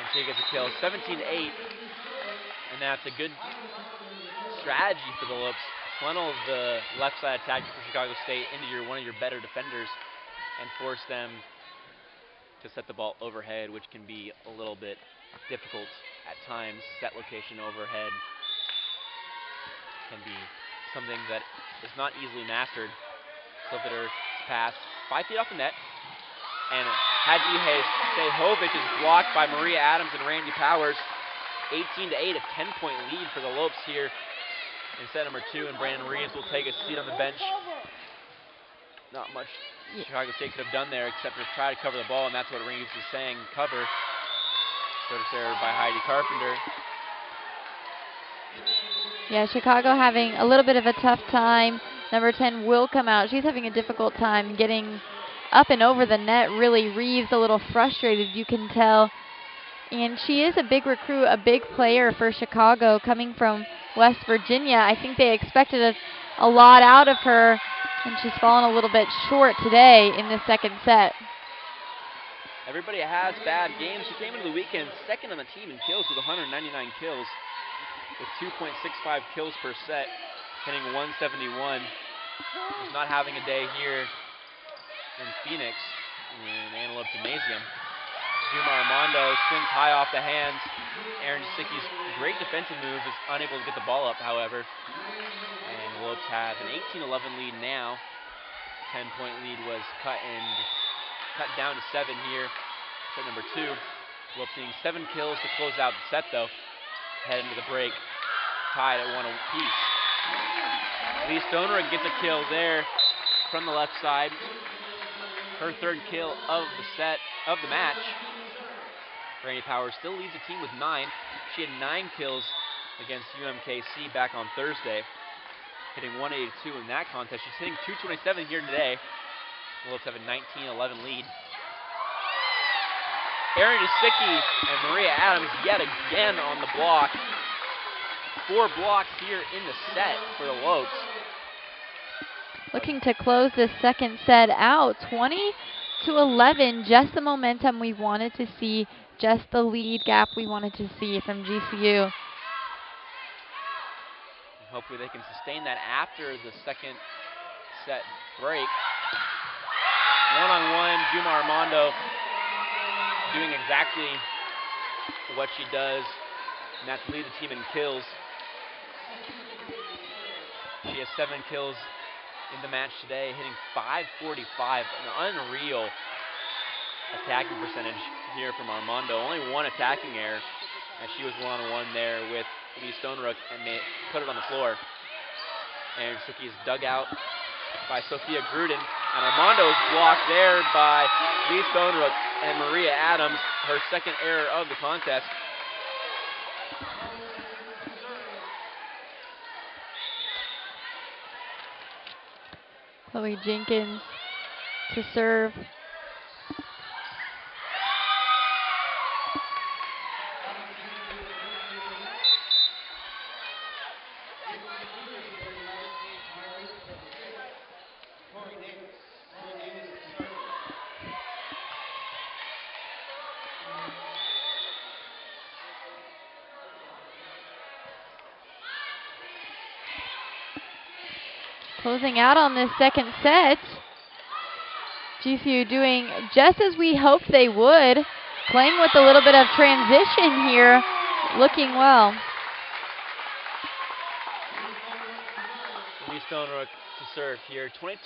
and she gets a kill, 17-8, and that's a good strategy for the Lopes. Funnel the left side attacker for Chicago State into one of your better defenders and force them to set the ball overhead, which can be a little bit difficult at times. Set location overhead can be something that is not easily mastered. Clifford pass 5 feet off the net, and Hadji Sehovic is blocked by Maria Adams and Randy Powers. 18-8, a 10-point lead for the Lopes here in set number 2, and Brandon Reeves will take a seat on the bench. Not much Chicago State could have done there except to try to cover the ball, and that's what Reeves is saying, cover. Service error by Heidi Carpenter. Yeah, Chicago having a little bit of a tough time. Number 10 will come out. She's having a difficult time getting up and over the net. Really, Reeves a little frustrated, you can tell. And she is a big recruit, a big player for Chicago coming from West Virginia. I think they expected a lot out of her, and she's fallen a little bit short today in the second set. Everybody has bad games. She came into the weekend second on the team in kills with 199 kills, with 2.65 kills per set, hitting 171. She's not having a day here in Phoenix in Antelope Gymnasium. Juma Armando swings high off the hands. Aaron Jasicki's great defensive move is unable to get the ball up, however. And the Lopes have an 18-11 lead now. 10-point lead was cut down to 7 here. Set number 2. Lopes needing 7 kills to close out the set, though. Head into the break, tied at 1 apiece. Lee Stonerig gets a kill there from the left side. Her 3rd kill of the match. Randy Powers still leads the team with 9. She had 9 kills against UMKC back on Thursday, hitting 182 in that contest. She's hitting 227 here today. The Lopes have a 19-11 lead. Erin Jasicki and Maria Adams yet again on the block. 4 blocks here in the set for the Lopes. Looking to close this second set out, 20-11, just the momentum we wanted to see, just the lead gap we wanted to see from GCU. Hopefully they can sustain that after the second set break. One-on-one, Juma Armando doing exactly what she does, and that's lead the team in kills. She has 7 kills in the match today, hitting .545, an unreal attacking percentage here from Armando. Only 1 attacking error, and she was one-on-one there with Lee Stonerook, and they put it on the floor. And Jasicki is dug out by Sophia Gruden, and Armando is blocked there by Lee Stonerook and Maria Adams, her 2nd error of the contest. Chloe Jenkins to serve. Closing out on this second set. GCU doing just as we hoped they would, playing with a little bit of transition here, looking well. Lee Stonerook to serve here. 22-13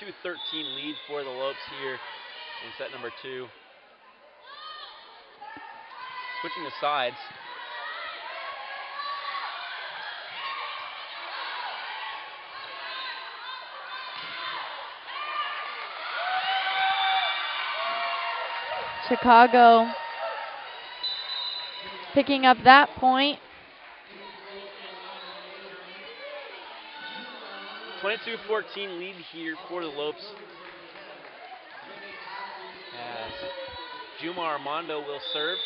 lead for the Lopes here in set number 2. Switching the sides. Chicago picking up that point. 22-14 lead here for the Lopes. Juma Armando will serve.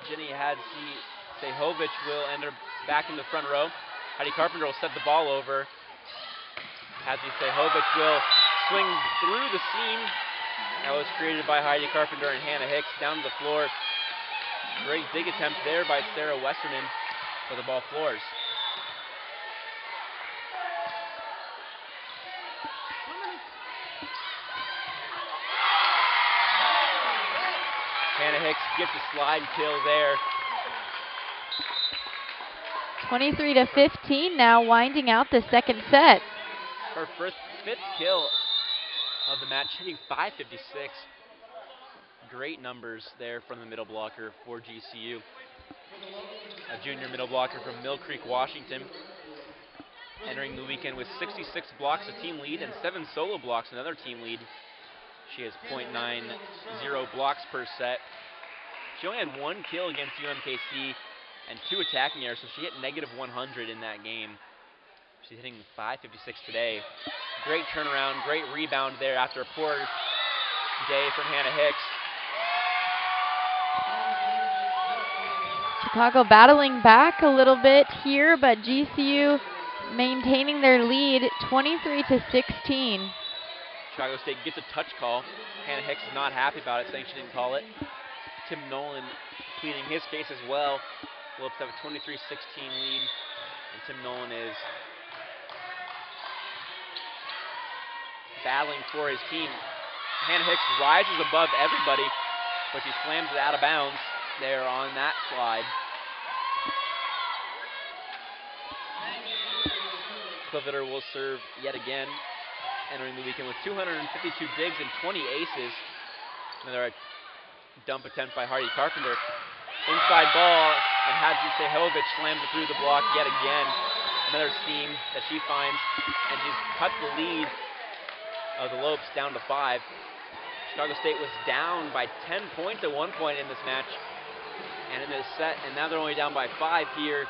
Jenny Hadzi-Sehovic will enter back in the front row. Heidi Carpenter will set the ball over. Hadzi-Sehovic will swing through the seam. That was created by Heidi Carpenter and Hannah Hicks down to the floor. Great dig attempt there by Sarah Westerman, but the ball floors. Hannah Hicks gets a slide kill there. 23-15 now, winding out the second set. Her fifth kill of the match, hitting .556. Great numbers there from the middle blocker for GCU. A junior middle blocker from Mill Creek, Washington. Entering the weekend with 66 blocks, a team lead, and 7 solo blocks, another team lead. She has .90 blocks per set. She only had 1 kill against UMKC and 2 attacking errors, so she hit -100 in that game. She's hitting .556 today. Great turnaround, great rebound there after a poor day from Hannah Hicks. Chicago battling back a little bit here, but GCU maintaining their lead, 23-16. Chicago State gets a touch call. Hannah Hicks is not happy about it, saying she didn't call it. Tim Nolan pleading his case as well. Lopes have a 23-16 lead, and Tim Nolan is battling for his team. Hannah Hicks rises above everybody, but she slams it out of bounds there on that slide. Cliveter will serve yet again, entering the weekend with 252 digs and 20 aces. Another dump attempt by Hardy Carpenter. Inside ball, and Hadzi-Sehovic slams it through the block yet again. Another seam that she finds, and she's cut the lead of the Lopes down to 5. Chicago State was down by 10 points at one point in this match, and in this set, and now they're only down by 5 here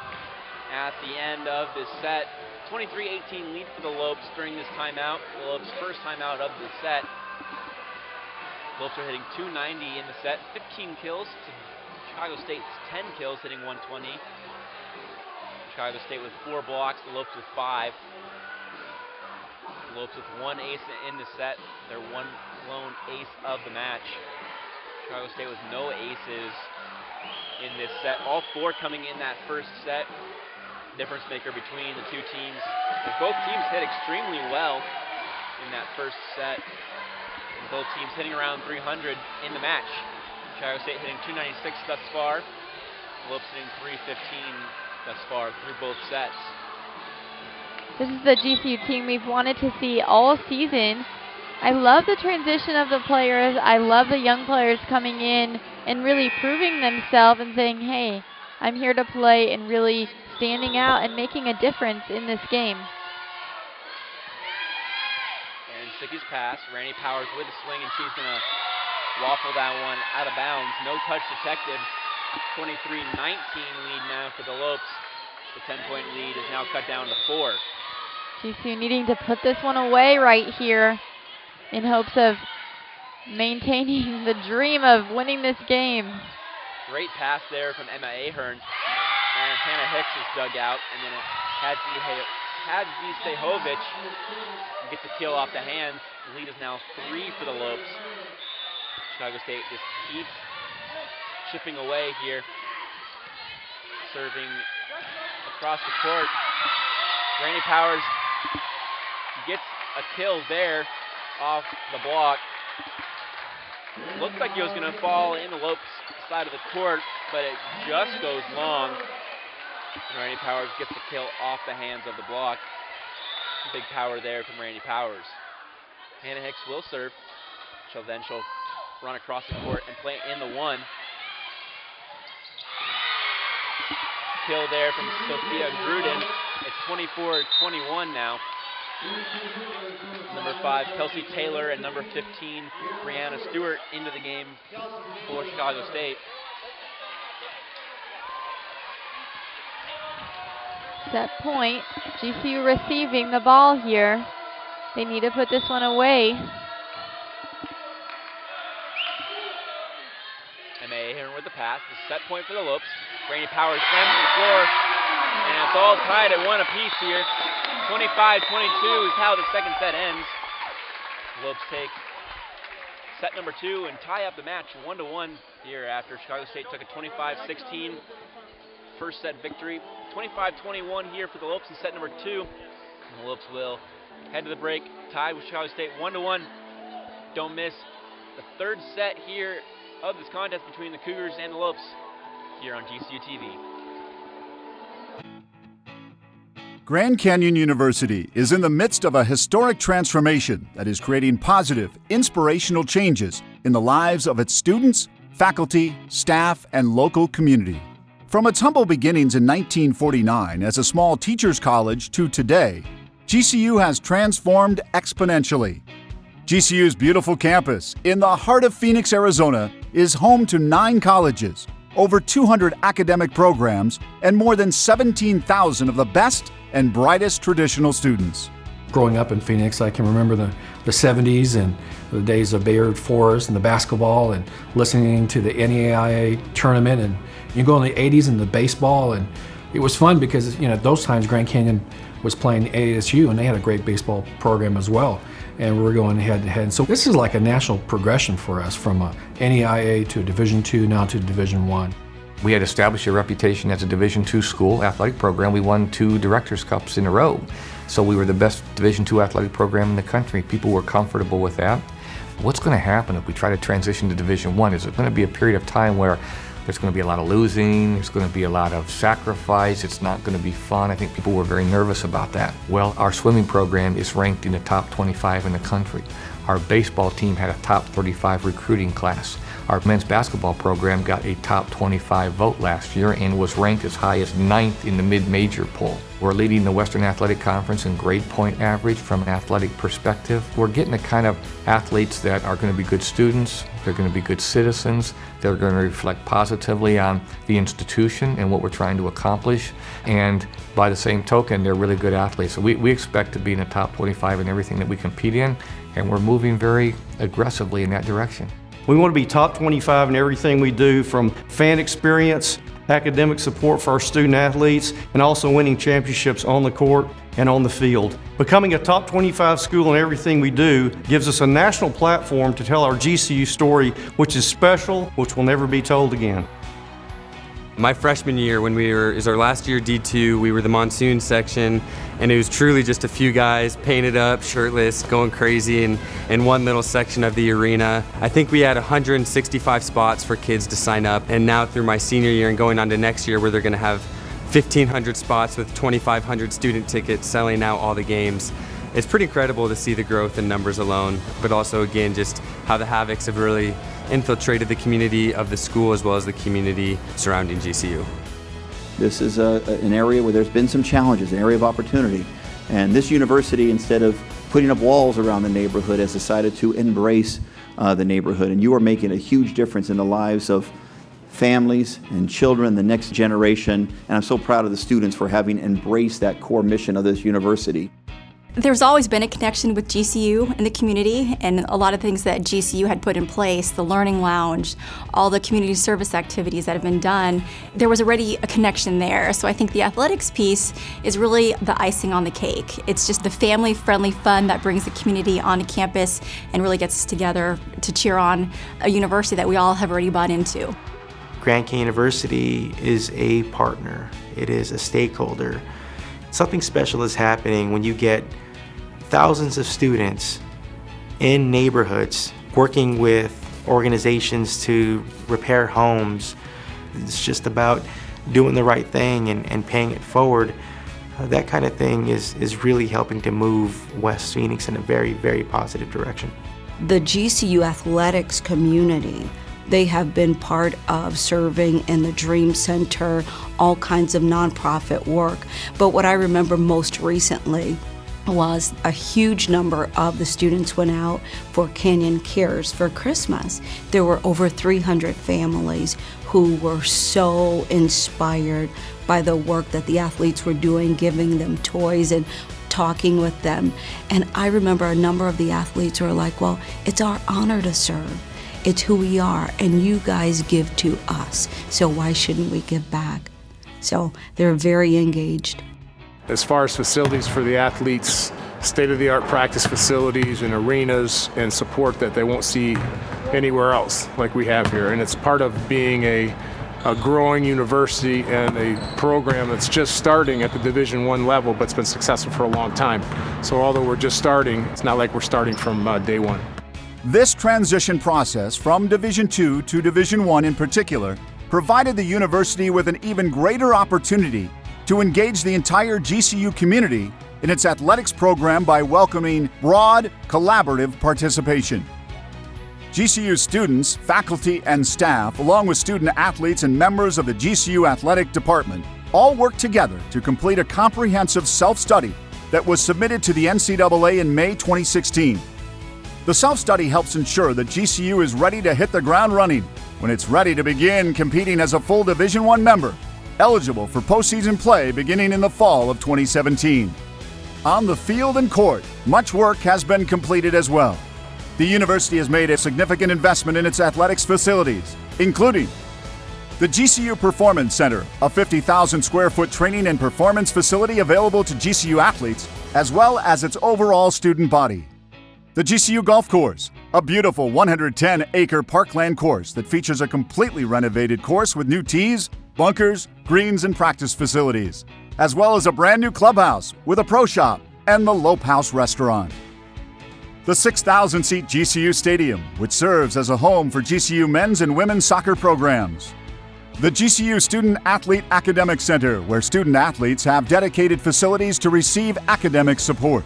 at the end of this set. 23-18 lead for the Lopes during this timeout. The Lopes' first timeout of the set. Lopes are hitting .290 in the set, 15 kills to Chicago State's 10 kills, hitting .120. Chicago State with 4 blocks, the Lopes with 5. The Lopes with 1 ace in the set, their one lone ace of the match. Chicago State with no aces in this set. All 4 coming in that first set. Difference maker between the two teams. But both teams hit extremely well in that first set. And both teams hitting around 300 in the match. Chicago State hitting .296 thus far. Lopes hitting .315 thus far through both sets. This is the GCU team we've wanted to see all season. I love the transition of the players. I love the young players coming in and really proving themselves and saying, hey, I'm here to play, and really standing out and making a difference in this game. And Sicky's pass. Randy Powers with a swing, and she's going to waffle that one out of bounds. No touch detected. 23-19 lead now for the Lopes. The 10-point lead is now cut down to 4. GCU needing to put this one away right here in hopes of maintaining the dream of winning this game. Great pass there from Emma Ahern. And Hannah Hicks is dug out. And then Hadzi-Sehovic gets the kill off the hands. The lead is now 3 for the Lopes. Chicago State just keeps chipping away here. Serving across the court. Randy Powers gets a kill there off the block. Looked like he was going to fall in the Lopes side of the court, but it just goes long. And Randy Powers gets the kill off the hands of the block. Big power there from Randy Powers. Hannah Hicks will serve. She'll run across the court and play in the 1. Kill there from Sophia Gruden. It's 24-21 now. Number 5, Kelsey Taylor, and number 15, Brianna Stewart into the game for Chicago State. Set point. GCU receiving the ball here. They need to put this one away. Ahern with the pass. The set point for the Lopes. Brady Powers slams to the floor. And it's all tied at 1 apiece here. 25-22 is how the second set ends. Lopes take set number 2 and tie up the match 1-1 here after Chicago State took a 25-16 first set victory. 25-21 here for the Lopes in set number 2. And the Lopes will head to the break, tied with Chicago State 1-1. Don't miss the third set here of this contest between the Cougars and the Lopes here on GCU TV. Grand Canyon University is in the midst of a historic transformation that is creating positive, inspirational changes in the lives of its students, faculty, staff, and local community. From its humble beginnings in 1949 as a small teachers' college to today, GCU has transformed exponentially. GCU's beautiful campus in the heart of Phoenix, Arizona, is home to 9 colleges, over 200 academic programs, and more than 17,000 of the best and brightest traditional students. Growing up in Phoenix, I can remember the 70s and the days of Bayard Forest and the basketball and listening to the NAIA tournament, and you go in the 80s and the baseball, and it was fun because, you know, at those times Grand Canyon was playing ASU and they had a great baseball program as well, and we were going head to head. So this is like a national progression for us from a NAIA to a Division II, now to Division I. We had established a reputation as a Division II school athletic program. We won 2 Directors' Cups in a row. So we were the best Division II athletic program in the country. People were comfortable with that. What's going to happen if we try to transition to Division I? Is it going to be a period of time where there's going to be a lot of losing, there's going to be a lot of sacrifice, it's not going to be fun? I think people were very nervous about that. Well, our swimming program is ranked in the top 25 in the country. Our baseball team had a top 35 recruiting class. Our men's basketball program got a top 25 vote last year and was ranked as high as 9th in the mid-major poll. We're leading the Western Athletic Conference in grade point average from an athletic perspective. We're getting the kind of athletes that are going to be good students, they're going to be good citizens, they're going to reflect positively on the institution and what we're trying to accomplish, and by the same token, they're really good athletes. So we expect to be in the top 25 in everything that we compete in, and we're moving very aggressively in that direction. We want to be top 25 in everything we do, from fan experience, academic support for our student athletes, and also winning championships on the court and on the field. Becoming a top 25 school in everything we do gives us a national platform to tell our GCU story, which is special, which will never be told again. My freshman year, when it was our last year D2, we were the monsoon section, and it was truly just a few guys painted up, shirtless, going crazy in one little section of the arena. I think we had 165 spots for kids to sign up, and now through my senior year and going on to next year, where they're going to have 1,500 spots with 2,500 student tickets selling out all the games. It's pretty incredible to see the growth in numbers alone, but also again just how the Havocs have really infiltrated the community of the school as well as the community surrounding GCU. This is an area where there's been some challenges, an area of opportunity. And this university, instead of putting up walls around the neighborhood, has decided to embrace the neighborhood. And you are making a huge difference in the lives of families and children, the next generation. And I'm so proud of the students for having embraced that core mission of this university. There's always been a connection with GCU and the community, and a lot of things that GCU had put in place, the Learning Lounge, all the community service activities that have been done, there was already a connection there. So I think the athletics piece is really the icing on the cake. It's just the family-friendly fun that brings the community onto campus and really gets us together to cheer on a university that we all have already bought into. Grand Canyon University is a partner. It is a stakeholder. Something special is happening when you get thousands of students in neighborhoods working with organizations to repair homes. It's just about doing the right thing and paying it forward. That kind of thing is really helping to move West Phoenix in a very, very positive direction. The GCU athletics community, they have been part of serving in the Dream Center, all kinds of nonprofit work. But what I remember most recently was a huge number of the students went out for Canyon Cares for Christmas. There were over 300 families who were so inspired by the work that the athletes were doing, giving them toys and talking with them. And I remember a number of the athletes were like, well, it's our honor to serve. It's who we are, and you guys give to us. So why shouldn't we give back? So they're very engaged. As far as facilities for the athletes, state-of-the-art practice facilities and arenas and support that they won't see anywhere else like we have here. And it's part of being a growing university and a program that's just starting at the Division I level, but it's been successful for a long time. So although we're just starting, it's not like we're starting from day one. This transition process from Division II to Division I in particular provided the university with an even greater opportunity to engage the entire GCU community in its athletics program by welcoming broad, collaborative participation. GCU students, faculty, and staff, along with student athletes and members of the GCU Athletic Department, all worked together to complete a comprehensive self-study that was submitted to the NCAA in May 2016. The self-study helps ensure that GCU is ready to hit the ground running when it's ready to begin competing as a full Division I member, eligible for postseason play beginning in the fall of 2017. On the field and court, much work has been completed as well. The university has made a significant investment in its athletics facilities, including the GCU Performance Center, a 50,000 square foot training and performance facility available to GCU athletes, as well as its overall student body. The GCU Golf Course, a beautiful 110-acre parkland course that features a completely renovated course with new tees, bunkers, greens, and practice facilities, as well as a brand new clubhouse with a pro shop and the Lope House restaurant. The 6,000-seat GCU Stadium, which serves as a home for GCU men's and women's soccer programs. The GCU Student Athlete Academic Center, where student athletes have dedicated facilities to receive academic support.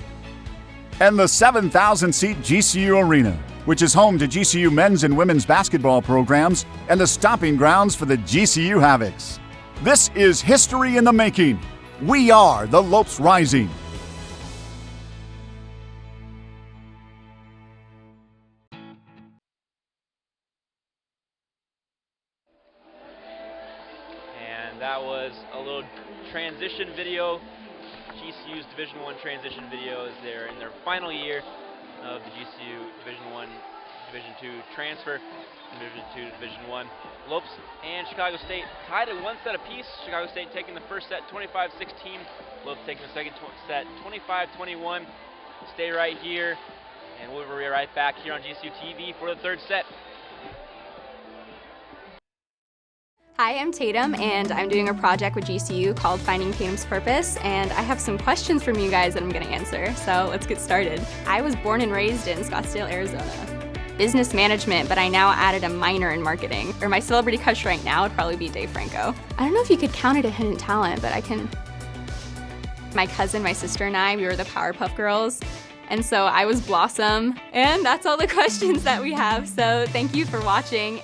And the 7,000-seat GCU Arena, which is home to GCU men's and women's basketball programs and the stomping grounds for the GCU Havocs. This is history in the making. We are the Lopes Rising. And that was a little transition video. GCU's Division I transition video as they're in their final year of the GCU Division I, Division II transfer, Division II to Division I. Lopes and Chicago State tied at one set apiece. Chicago State taking the first set 25-16. Lopes taking the second set 25-21. Stay right here, and we'll be right back here on GCU TV for the third set. Hi, I'm Tatum, and I'm doing a project with GCU called Finding Tatum's Purpose, and I have some questions from you guys that I'm going to answer, so let's get started. I was born and raised in Scottsdale, Arizona. Business management, but I now added a minor in marketing. Or my celebrity crush right now would probably be Dave Franco. I don't know if you could count it a hidden talent, but I can. My cousin, my sister, and I, we were the Powerpuff Girls, and so I was Blossom, and that's all the questions that we have, so thank you for watching.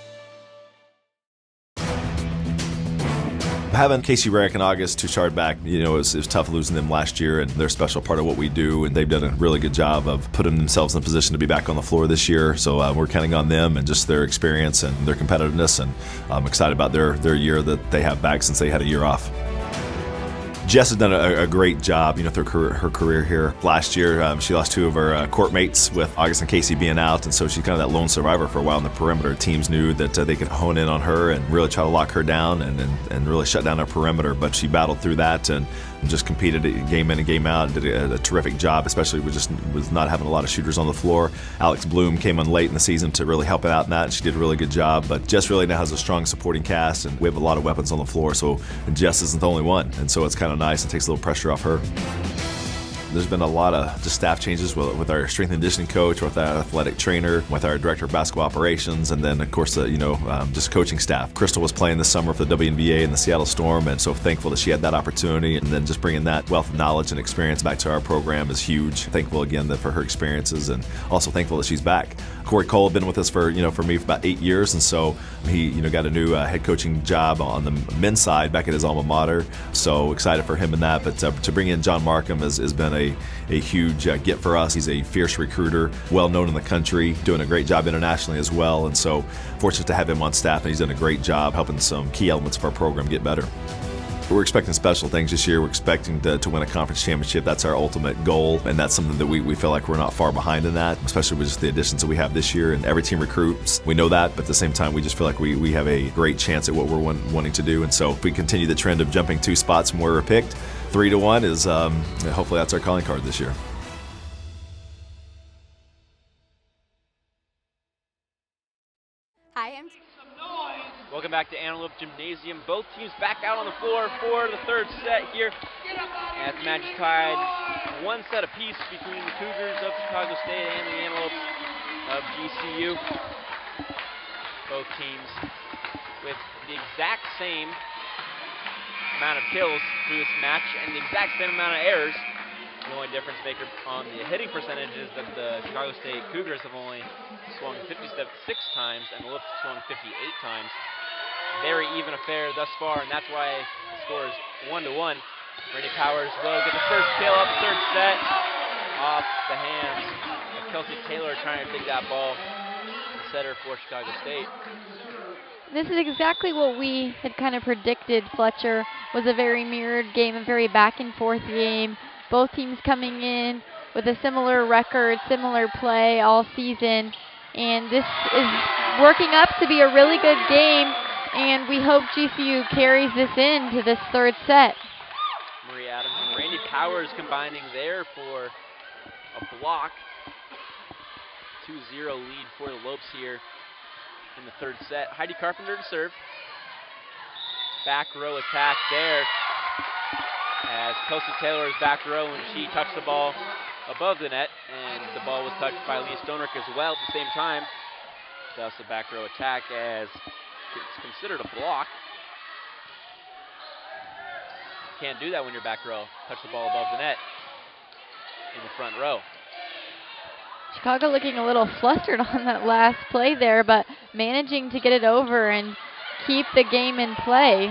Having Casey Rarick and August Touchard back, it was tough losing them last year, and they're a special part of what we do, and they've done a really good job of putting themselves in a position to be back on the floor this year. So we're counting on them and just their experience and their competitiveness, and I'm excited about their year that they have back since they had a year off. Jess has done a great job, through her career here. Last year, she lost two of her court mates with August and Casey being out, and so she's kind of that lone survivor for a while in the perimeter. Teams knew that they could hone in on her and really try to lock her down and really shut down her perimeter, but she battled through that and just competed game in and game out and did a terrific job, especially with not having a lot of shooters on the floor. Alex Bloom came on late in the season to really help out in that, and she did a really good job, but Jess really now has a strong supporting cast, and we have a lot of weapons on the floor, so Jess isn't the only one, and so it's kind of nice and takes a little pressure off her. There's been a lot of just staff changes with our strength and conditioning coach, with our athletic trainer, with our director of basketball operations, and then of course just coaching staff. Crystal was playing this summer for the WNBA and the Seattle Storm, and so thankful that she had that opportunity, and then just bringing that wealth of knowledge and experience back to our program is huge. Thankful again for her experiences, and also thankful that she's back. Corey Cole had been with us for me for about 8 years, and so he got a new head coaching job on the men's side back at his alma mater. So excited for him in that. But to bring in John Markham has been a huge get for us. He's a fierce recruiter, well known in the country, doing a great job internationally as well. And so fortunate to have him on staff, and he's done a great job helping some key elements of our program get better. We're expecting special things this year. We're expecting to win a conference championship. That's our ultimate goal, and that's something that we feel like we're not far behind in that, especially with just the additions that we have this year. And every team recruits. We know that, but at the same time, we just feel like we have a great chance at what we're wanting to do. And so if we continue the trend of jumping 2 spots from where we're picked, 3-1 is hopefully that's our calling card this year. Hi, I'm Welcome back to Antelope Gymnasium. Both teams back out on the floor for the third set here. As the match is tied 1 set apiece between the Cougars of Chicago State and the Antelopes of GCU. Both teams with the exact same amount of kills through this match and the exact same amount of errors. The only difference maker on the hitting percentage is that the Chicago State Cougars have only swung 56 times and the Lopes swung 58 times. Very even affair thus far, and that's why the score is 1-1. Randy Powers will get the first kill of the third set off the hands of Kelsey Taylor trying to dig that ball. The setter for Chicago State. This is exactly what we had kind of predicted, Fletcher. Was a very mirrored game, a very back and forth game. Both teams coming in with a similar record, similar play all season. And this is working up to be a really good game, and we hope GCU carries this into this third set. Marie Adams and Randy Powers combining there for a block. 2-0 lead for the Lopes here in the third set. Heidi Carpenter to serve. Back row attack there as Kelsey Taylor's back row, and she touched the ball above the net, and the ball was touched by Lee Stonerick as well at the same time. Thus a back row attack as it's considered a block. You can't do that when you're back row. Touch the ball above the net in the front row. Chicago looking a little flustered on that last play there, but managing to get it over and keep the game in play.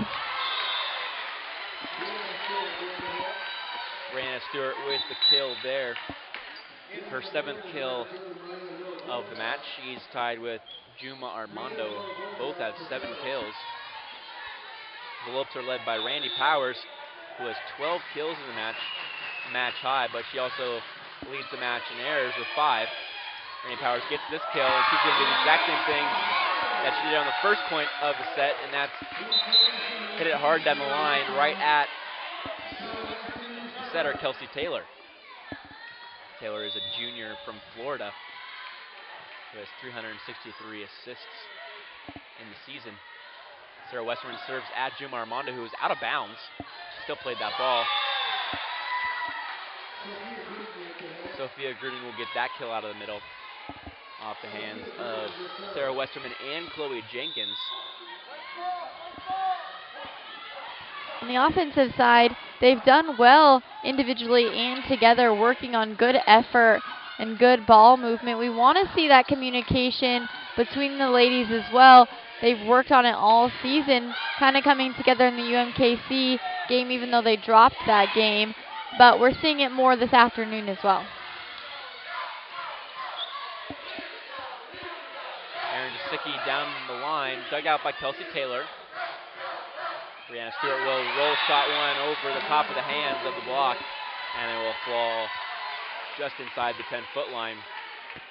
Brianna Stewart with the kill there. Her 7th kill of the match. She's tied with Juma Armando. Both have 7 kills. The Lopes are led by Randy Powers, who has 12 kills in the match high, but she also leads the match in errors with 5. Randy Powers gets this kill, and she's going to do the exact same thing that she did on the first point of the set, and that's hit it hard down the line right at setter Kelsey Taylor. Taylor is a junior from Florida who has 363 assists in the season. Sarah Westerman serves at Juma Armando, who is out of bounds. She still played that ball. Sophia Gruden will get that kill out of the middle off the hands of Sarah Westerman and Chloe Jenkins. On the offensive side, they've done well individually and together, working on good effort and good ball movement. We want to see that communication between the ladies as well. They've worked on it all season, kind of coming together in the UMKC game, even though they dropped that game. But we're seeing it more this afternoon as well. Erin Jasicki down the line, dug out by Kelsey Taylor. Brianna Stewart will roll shot one over the top of the hands of the block, and it will fall just inside the 10-foot line.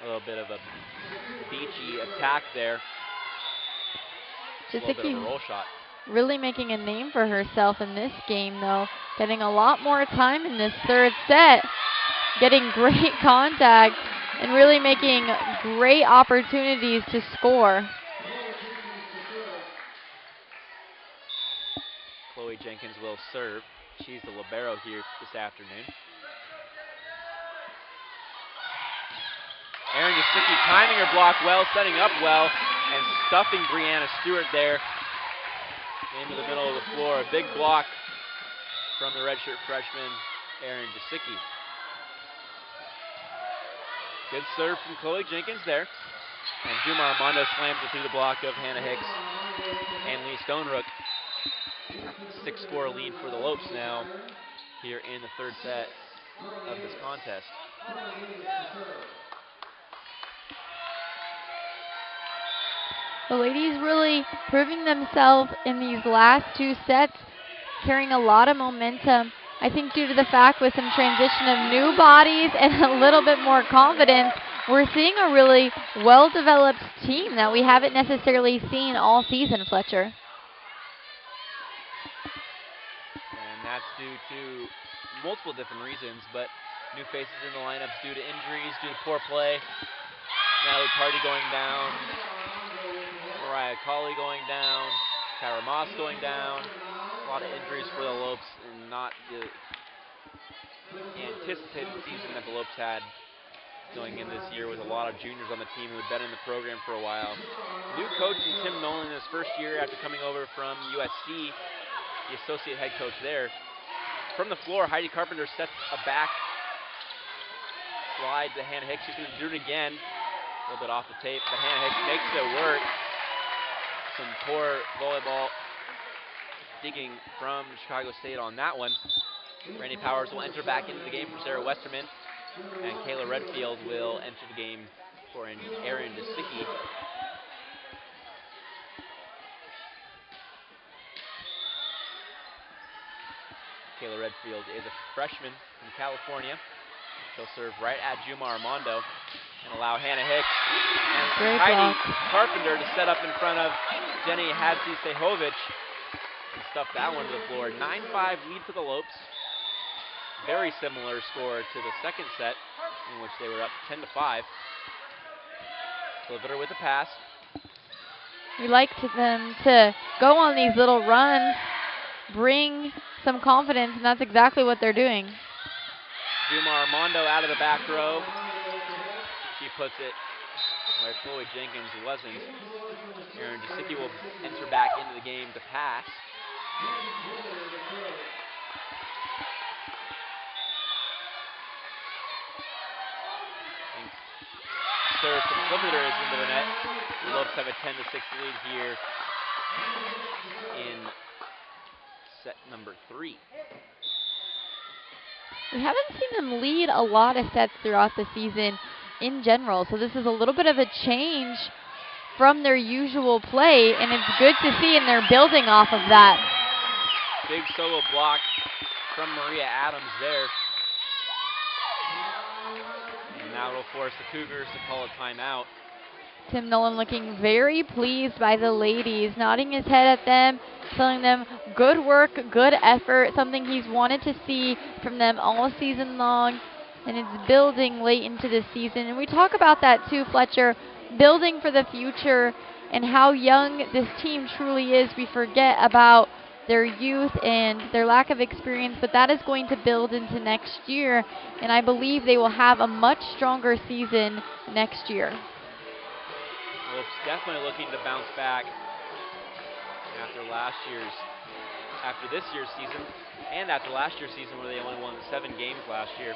A little bit of a beachy attack there. Just a little bit of a roll shot. Really making a name for herself in this game, though. Getting a lot more time in this third set. Getting great contact and really making great opportunities to score. Chloe Jenkins will serve. She's the libero here this afternoon. Erin Jasicki timing her block well, setting up well, and stuffing Brianna Stewart there into the middle of the floor. A big block from the redshirt freshman, Erin Jasicki. Good serve from Chloe Jenkins there. And Juma Armando slams it through the block of Hannah Hicks and Lee Stonebrook. 6-4 lead for the Lopes now here in the third set of this contest. The ladies really proving themselves in these last 2 sets, carrying a lot of momentum. I think due to the fact with some transition of new bodies and a little bit more confidence, we're seeing a really well-developed team that we haven't necessarily seen all season, Fletcher. And that's due to multiple different reasons, but new faces in the lineups due to injuries, due to poor play. Natalie Tardy going down, Mariah Colley going down, Kyra Moss going down. A lot of injuries for the Lopes, and not the anticipated season that the Lopes had going in this year, with a lot of juniors on the team who had been in the program for a while. New coach in Tim Nolan in his first year after coming over from USC, the associate head coach there. From the floor, Heidi Carpenter sets a back slide to Hannah Hicks. She's going to do it again. A little bit off the tape, but Hannah Hicks makes it work. Some poor volleyball digging from Chicago State on that one. Randy Powers will enter back into the game for Sarah Westerman, and Kayla Redfield will enter the game for Erin Desicki. Kayla Redfield is a freshman from California. She'll serve right at Juma Armando and allow Hannah Hicks and Heidi Carpenter to set up in front of Jenny Hadzi-Sehovic and stuff that one to the floor. 9-5 lead for the Lopes. Very similar score to the second set, in which they were up 10-5. Sliviter with a pass. We like them to go on these little runs, bring some confidence, and that's exactly what they're doing. Juma Armando out of the back row. She puts it where Chloe Jenkins wasn't. Erin Desicki will enter back into the game to pass. Serve from Sliviter is into the net. The Lopes have a 10-6 lead here in set number 3. We haven't seen them lead a lot of sets throughout the season in general, so this is a little bit of a change from their usual play, and it's good to see, and they're building off of that. Big solo block from Maria Adams there. And now it'll force the Cougars to call a timeout. Tim Nolan looking very pleased by the ladies, nodding his head at them, telling them good work, good effort, something he's wanted to see from them all season long, and it's building late into the season. And we talk about that too, Fletcher, building for the future and how young this team truly is. We forget about their youth and their lack of experience, but that is going to build into next year, and I believe they will have a much stronger season next year. Lopes definitely looking to bounce back after this year's season, and after last year's season where they only won 7 games last year.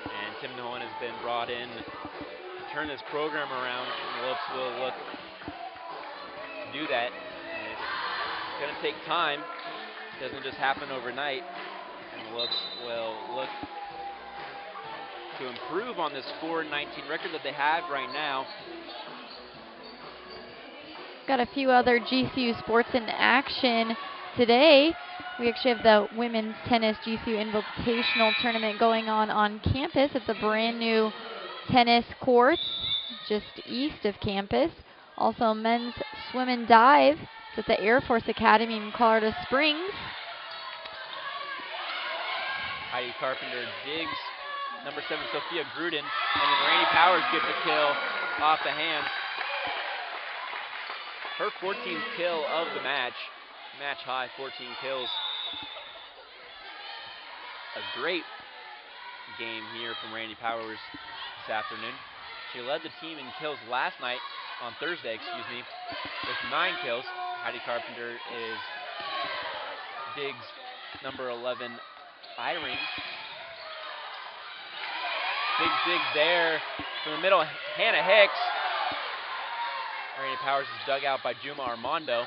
And Tim Nolan has been brought in to turn this program around, and the Lopes will look to do that. And it's going to take time. It doesn't just happen overnight, and the Lopes will look to improve on this 4-19 record that they have right now. Got a few other GCU sports in action today. We actually have the women's tennis GCU Invitational Tournament going on campus. It's a brand new tennis court just east of campus. Also men's swim and dive at the Air Force Academy in Colorado Springs. Heidi Carpenter digs number 7, Sophia Gruden, and then Randy Powers gets a kill off the hands. Her 14th kill of the match high 14 kills. A great game here from Randy Powers this afternoon. She led the team in kills on Thursday, with 9 kills. Heidi Carpenter digs number 11, Irene. Big dig there from the middle, Hannah Hicks. Randy Powers is dug out by Juma Armando.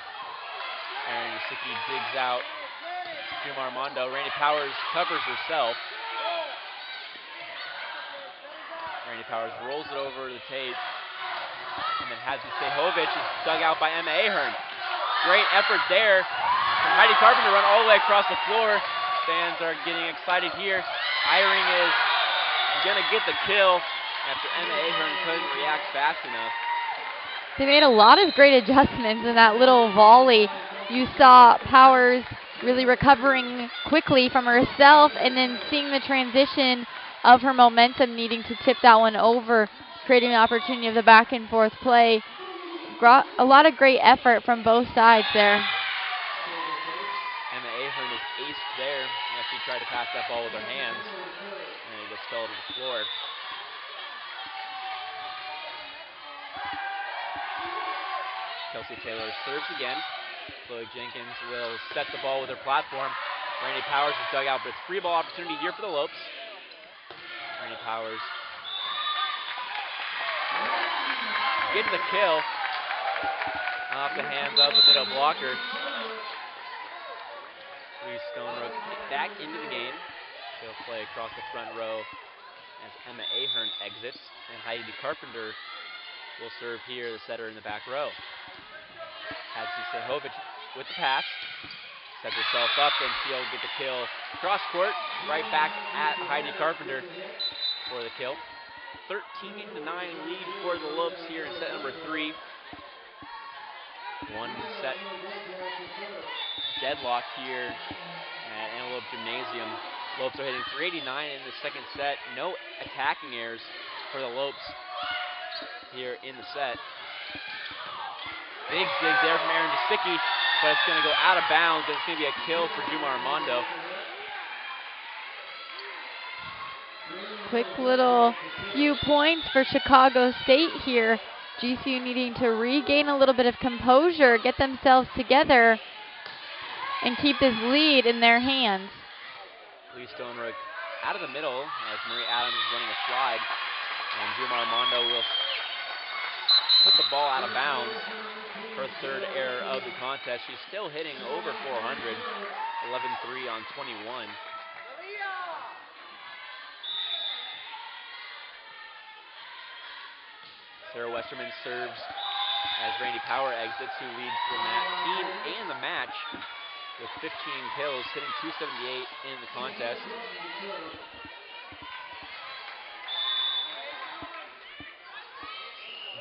Erin Desicki digs out Juma Armando. Randy Powers covers herself. Randy Powers rolls it over the tape. And then Hadzi Sehovic is dug out by Emma Ahern. Great effort there from Heidi Carpenter, run all the way across the floor. Fans are getting excited here. Eyring is going to get the kill after Emma Ahern couldn't react fast enough. They made a lot of great adjustments in that little volley. You saw Powers really recovering quickly from herself and then seeing the transition of her momentum needing to tip that one over, creating an opportunity of the back and forth play. A lot of great effort from both sides there. Emma Ahern is aced there as she tried to pass that ball with her hands, and it just fell to the floor. Kelsey Taylor serves again. Chloe Jenkins will set the ball with her platform. Randy Powers is dug out, but it's free ball opportunity here for the Lopes. Randy Powers gets the kill off the hands of the middle blocker. Louise Stonerook back into the game. She'll play across the front row as Emma Ahern exits, and Heidi Carpenter will serve here, the setter in the back row. Hadzi Sehovic with the pass, sets herself up, and she'll get the kill cross court, right back at Heidi Carpenter for the kill. 13-9 lead for the Lopes here in set number 3. One set deadlock here at Antelope Gymnasium. Lopes are hitting 389 in the second set. No attacking errors for the Lopes here in the set. Big dig there from Erin Jasicki, but it's going to go out of bounds, and it's going to be a kill for Juma Armando. Quick little few points for Chicago State here. GCU needing to regain a little bit of composure, get themselves together, and keep this lead in their hands. Lee Stonerook out of the middle as Marie Adams is running a slide, and Juma Armando will put the ball out of bounds. Her third error of the contest. She's still hitting over 400, 11-3 on 21. Sarah Westerman serves as Randy Power exits, who leads the team and the match with 15 kills, hitting 278 in the contest.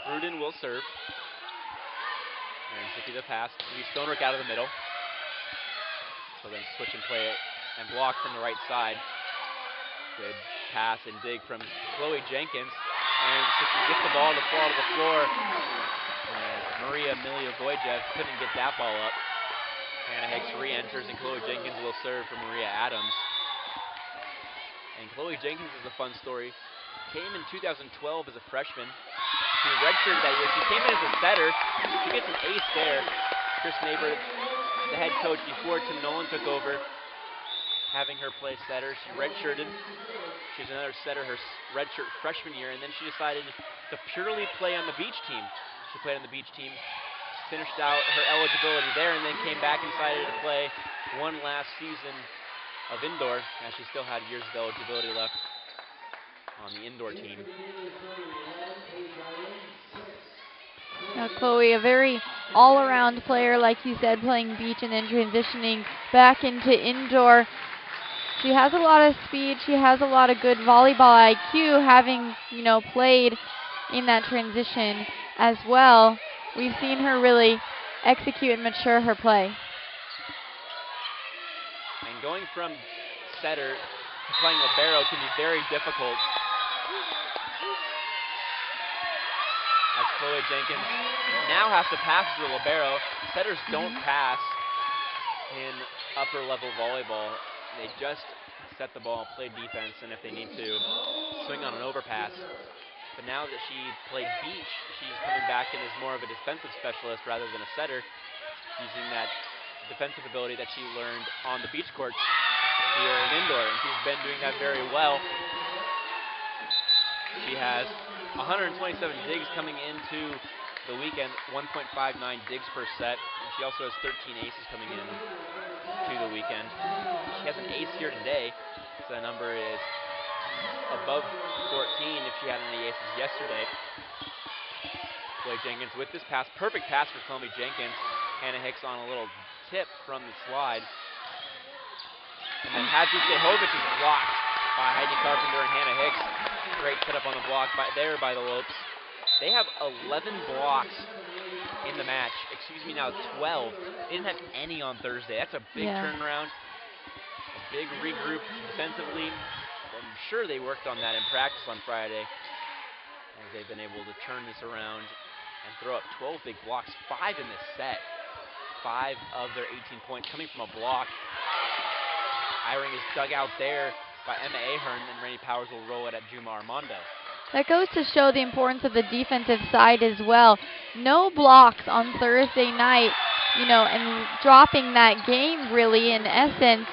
Bruden will serve. And Zippy the pass. Lee Stonerook out of the middle. So then switch and play it and block from the right side. Good pass and dig from Chloe Jenkins. And Zippy gets the ball to fall to the floor. And Maria Milivojjev couldn't get that ball up. Hannah Hicks re-enters and Chloe Jenkins will serve for Maria Adams. And Chloe Jenkins is a fun story. Came in 2012 as a freshman. She redshirted that year. She came in as a setter. She gets an ace there. Chris Neighbor, the head coach before Tim Nolan took over, having her play setter. She redshirted. She's another setter her redshirt freshman year, and then she decided to purely play on the beach team. She played on the beach team, finished out her eligibility there, and then came back and decided to play one last season of indoor, as she still had years of eligibility left on the indoor team. Now Chloe, a very all-around player, like you said, playing beach and then transitioning back into indoor. She has a lot of speed. She has a lot of good volleyball IQ, having, played in that transition as well. We've seen her really execute and mature her play. And going from setter to playing libero can be very difficult. As Chloe Jenkins now has to pass to the libero. Setters don't pass in upper level volleyball. They just set the ball, play defense, and if they need to, swing on an overpass. But now that she played beach, she's coming back in as more of a defensive specialist rather than a setter, using that defensive ability that she learned on the beach courts here in indoor, and she's been doing that very well. She has 127 digs coming into the weekend, 1.59 digs per set, and she also has 13 aces coming in to the weekend. She has an ace here today, so the number is above 14 if she had any aces yesterday. Blake Jenkins with this pass. Perfect pass for Columbia Jenkins. Hannah Hicks on a little tip from the slide. And then Hadzi Sehovic is blocked by Heidi Carpenter and Hannah Hicks. Great setup on the block there by the Lopes. They have 11 blocks in the match. Excuse me, now 12. They didn't have any on Thursday. That's a big turnaround. A big regroup defensively. I'm sure they worked on that in practice on Friday, as they've been able to turn this around and throw up 12 big blocks, 5 in this set. 5 of their 18 points coming from a block. Eyring is dug out there by Emma Ahern, and Rainey Powers will roll it at Juma Armando. That goes to show the importance of the defensive side as well. No blocks on Thursday night, you know, and dropping that game really in essence,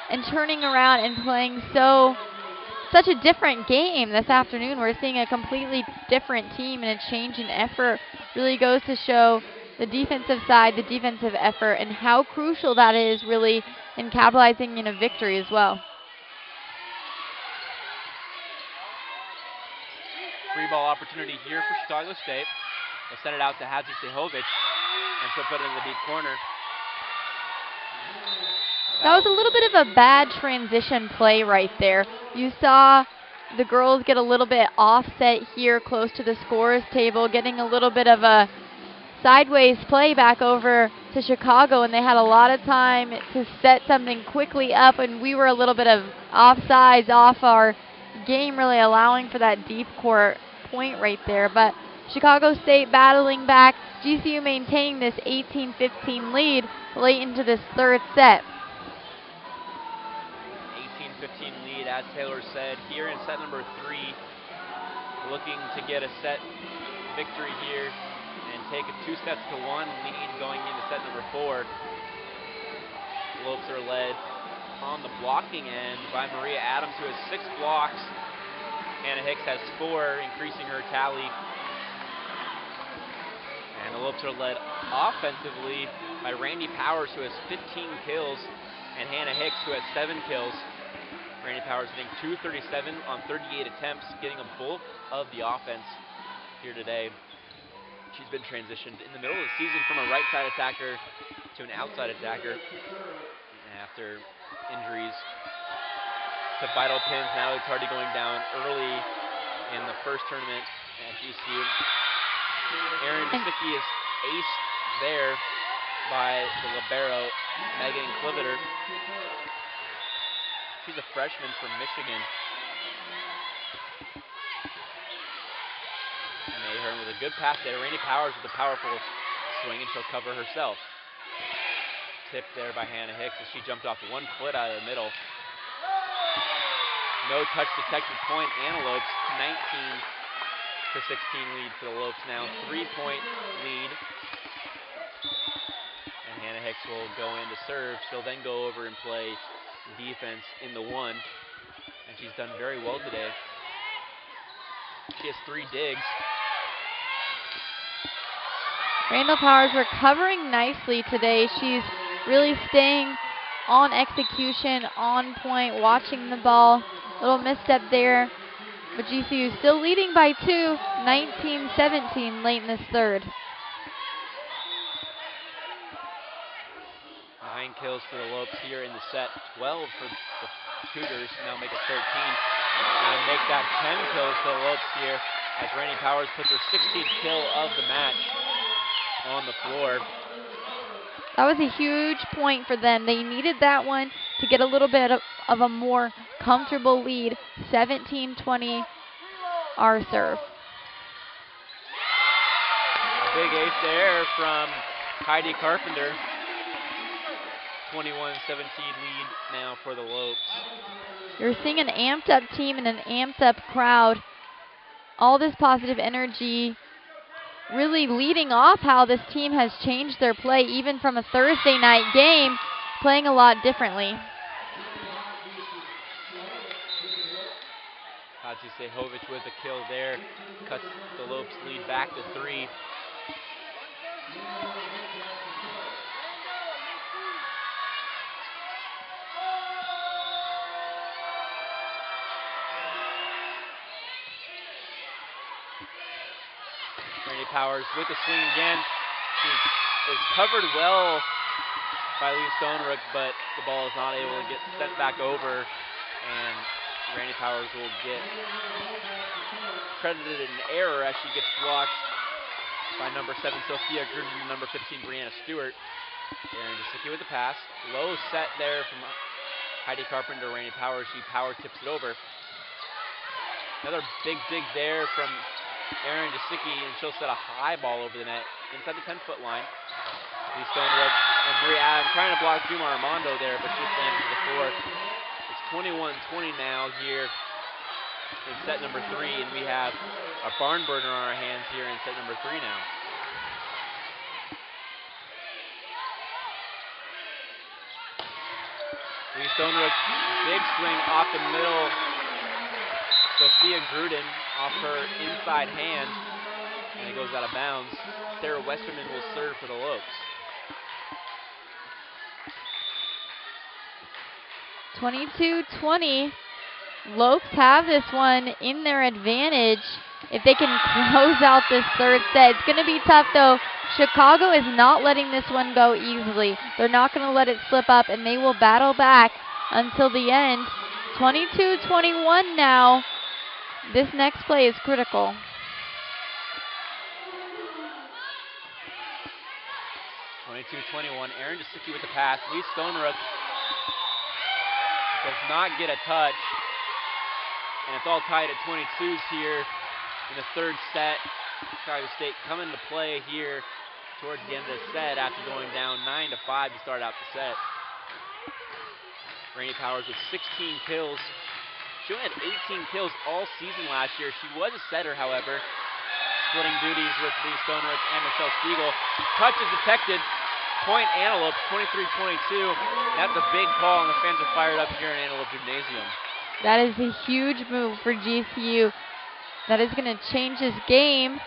and turning around and playing such a different game this afternoon. We're seeing a completely different team, and a change in effort really goes to show the defensive side, the defensive effort, and how crucial that is really in capitalizing in a victory as well. Free ball opportunity here for Chicago State. They'll send it out to Hadzi Sehovic, and she'll put it in the deep corner. That was a little bit of a bad transition play right there. You saw the girls get a little bit offset here close to the scorer's table, getting a little bit of a sideways play back over to Chicago, and they had a lot of time to set something quickly up, and we were a little bit of offsides off our game, really allowing for that deep court point right there. But Chicago State battling back, GCU maintaining this 18-15 lead late into this third set. 18-15 lead, as Taylor said, here in set number 3, looking to get a set victory here and take a 2-1 lead going into set number 4. Lopes are led on the blocking end by Maria Adams, who has 6 blocks. Hannah Hicks has 4, increasing her tally. And the Lopes are led offensively by Randy Powers, who has 15 kills, and Hannah Hicks, who has 7 kills. Randy Powers hitting .237 on 38 attempts, getting a bulk of the offense here today. She's been transitioned in the middle of the season from a right side attacker to an outside attacker after injuries to vital pins. Now it's already going down early in the first tournament at GCU. Erin Dusicki is aced there by the libero, Megan Clivitter. She's a freshman from Michigan. And Ahern with a good pass there. Rainey Powers with a powerful swing, and she'll cover herself. Tipped there by Hannah Hicks as she jumped off 1 foot out of the middle. No touch detected point. Antelopes 19-16 lead for the Lopes now. 3-point lead. And Hannah Hicks will go in to serve. She'll then go over and play defense in the 1. And she's done very well today. She has 3 digs. Randall Powers recovering nicely today. She's really staying on execution, on point, watching the ball. Little misstep there, but GCU still leading by 2, 19-17 late in this third. 9 kills for the Lopes here in the set, 12 for the Cougars, now make it 13. And make that 10 kills for the Lopes here as Rainey Powers puts her 16th kill of the match on the floor. That was a huge point for them. They needed that one to get a little bit of a more comfortable lead. 17-20 our serve. A big ace there from Heidi Carpenter. 21-17 lead now for the Lopes. You're seeing an amped up team and an amped up crowd. All this positive energy really leading off how this team has changed their play, even from a Thursday night game, playing a lot differently. Hadzi Sehovic with a kill there, cuts the Lopes lead back to 3. Rainey Randy Powers with the swing again. She is covered well by Lee Stonerook, but the ball is not able to get sent back over, and Randy Powers will get credited an error as she gets blocked by number 7 Sophia Gruden and number 15 Brianna Stewart. Erin Jasicki with the pass. Low set there from Heidi Carpenter. Randy Powers, she power tips it over. Another big dig there from Erin Jasicki, and she'll set a high ball over the net inside the 10-foot line. Lee Stonerook and Marie Adams trying to block Juma Armando there, but she slams to the floor. It's 21-20 now here in set number 3, and we have a barn burner on our hands here in set number 3 now. Lee Stonerook, big swing off the middle. Sophia Gruden off her inside hand, and it goes out of bounds. Sarah Westerman will serve for the Lopes. 22-20. Lopes have this one in their advantage if they can close out this third set. It's going to be tough, though. Chicago is not letting this one go easily. They're not going to let it slip up, and they will battle back until the end. 22-21 now. This next play is critical. Erin Jasicki with the pass. Lee Stonerook does not get a touch. And it's all tied at 22s here in the third set. Chicago State coming to play here towards the end of the set after going down 9-5 to start out the set. Rainey Powers with 16 kills. She only had 18 kills all season last year. She was a setter, however, splitting duties with Lee Stonerook and Michelle Spiegel. Touch is detected. Point Antelope, 23-22. That's a big call, and the fans are fired up here in Antelope Gymnasium. That is a huge move for GCU. That is going to change this game.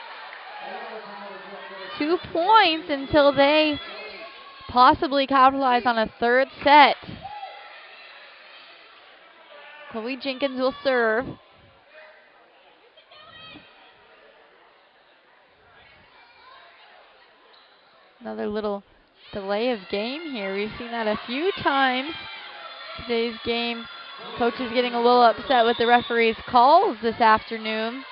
2 points until they possibly capitalize on a third set. Chloe Jenkins will serve. Another little delay of game here. We've seen that a few times today's game. Coach is getting a little upset with the referee's calls this afternoon.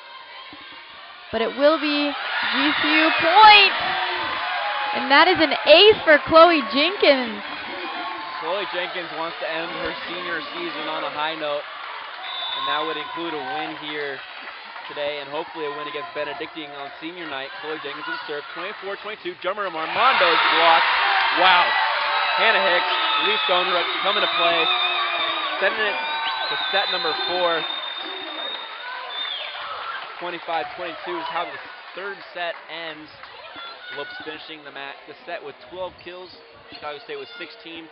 But it will be GCU point. And that is an ace for Chloe Jenkins. Chloe Jenkins wants to end her senior season on a high note. And that would include a win here today and hopefully a win against Benedictine on senior night. Chloe Jenkins will serve 24-22. Jummer Armando is blocked. Wow. Hannah Hicks, Lee Stonerook coming to play. Sending it to set number 4. 25-22 is how the third set ends. Lopes finishing the set with 12 kills. Chicago State with 16.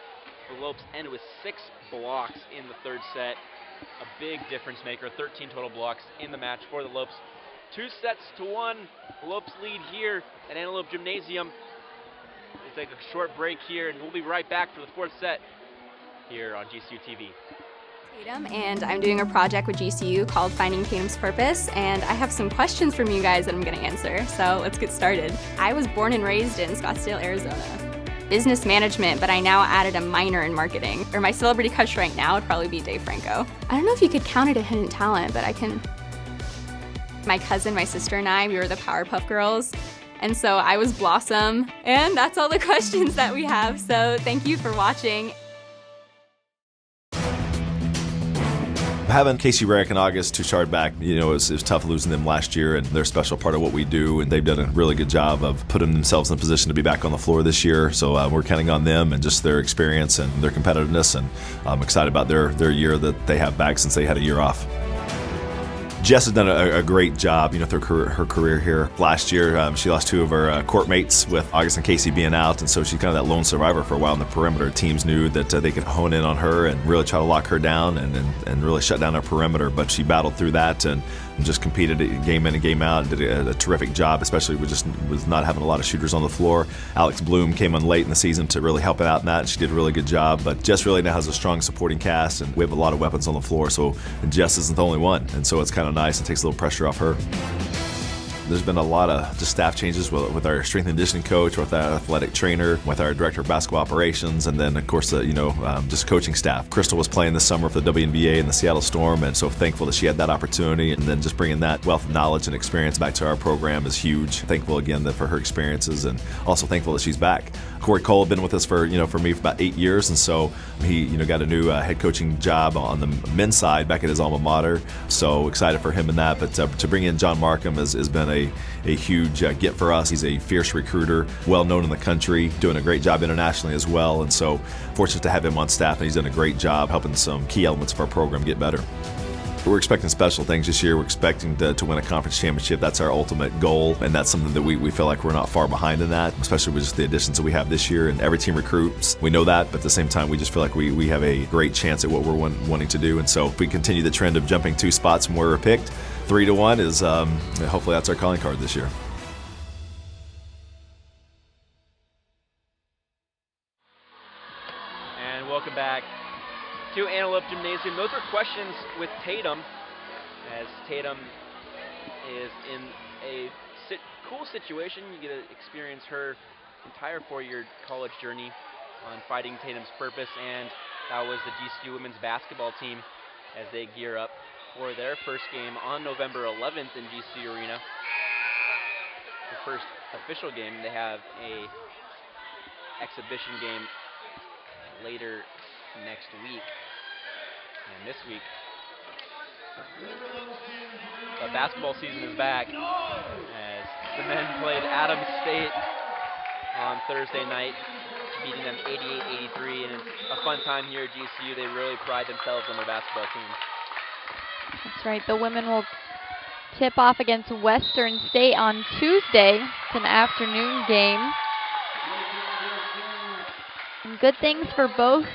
The Lopes end with 6 blocks in the third set. A big difference maker. 13 total blocks in the match for the Lopes. 2-1. The Lopes lead here at Antelope Gymnasium. We'll take a short break here, and we'll be right back for the fourth set here on GCU TV. And I'm doing a project with GCU called Finding Tatum's Purpose, and I have some questions from you guys that I'm going to answer, so let's get started. I was born and raised in Scottsdale, Arizona. Business management, but I now added a minor in marketing. Or my celebrity crush right now would probably be Dave Franco. I don't know if you could count it a hidden talent, but I can. My cousin, my sister, and I, we were the Powerpuff Girls, and so I was Blossom, and that's all the questions that we have, so thank you for watching. Having Casey Rarick and August Touchard back, it was tough losing them last year, and they're a special part of what we do, and they've done a really good job of putting themselves in a position to be back on the floor this year. So we're counting on them and just their experience and their competitiveness, and I'm excited about their year that they have back since they had a year off. Jess has done a great job, through her career here. Last year, she lost 2 of her court mates with August and Casey being out, and so she's kind of that lone survivor for a while in the perimeter. Teams knew that they could hone in on her and really try to lock her down and really shut down her perimeter, but she battled through that and just competed game in and game out and did a terrific job, especially with not having a lot of shooters on the floor. Alex Bloom came on late in the season to really help out in that, and she did a really good job, but Jess really now has a strong supporting cast, and we have a lot of weapons on the floor, so Jess isn't the only one, and so it's kind of nice and takes a little pressure off her. There's been a lot of just staff changes with our strength and conditioning coach, with our athletic trainer, with our director of basketball operations, and then of course just coaching staff. Crystal was playing this summer for the WNBA and the Seattle Storm, and so thankful that she had that opportunity, and then just bringing that wealth of knowledge and experience back to our program is huge. Thankful again for her experiences, and also thankful that she's back. Corey Cole had been with us for me for about 8 years, and so he got a new head coaching job on the men's side back at his alma mater. So excited for him in that. But to bring in John Markham has been a huge get for us. He's a fierce recruiter, well known in the country, doing a great job internationally as well. And so fortunate to have him on staff, and he's done a great job helping some key elements of our program get better. We're expecting special things this year. We're expecting to win a conference championship. That's our ultimate goal, and that's something that we feel like we're not far behind in that, especially with just the additions that we have this year. And every team recruits. We know that, but at the same time, we just feel like we have a great chance at what we're wanting to do. And so if we continue the trend of jumping 2 spots from where we're picked, 3-1 is hopefully that's our calling card this year. And welcome back to Antelope Gymnasium. Those are questions with Tatum, as Tatum is in a cool situation. You get to experience her entire 4-year college journey on Fighting Tatum's Purpose, and that was the GCU women's basketball team as they gear up for their first game on November 11th in GCU Arena. The first official game. They have a exhibition game later next week. And this week, the basketball season is back as the men played Adams State on Thursday night, beating them 88-83, and it's a fun time here at GCU. They really pride themselves on their basketball team. That's right. The women will tip off against Western State on Tuesday. It's an afternoon game. And good things for both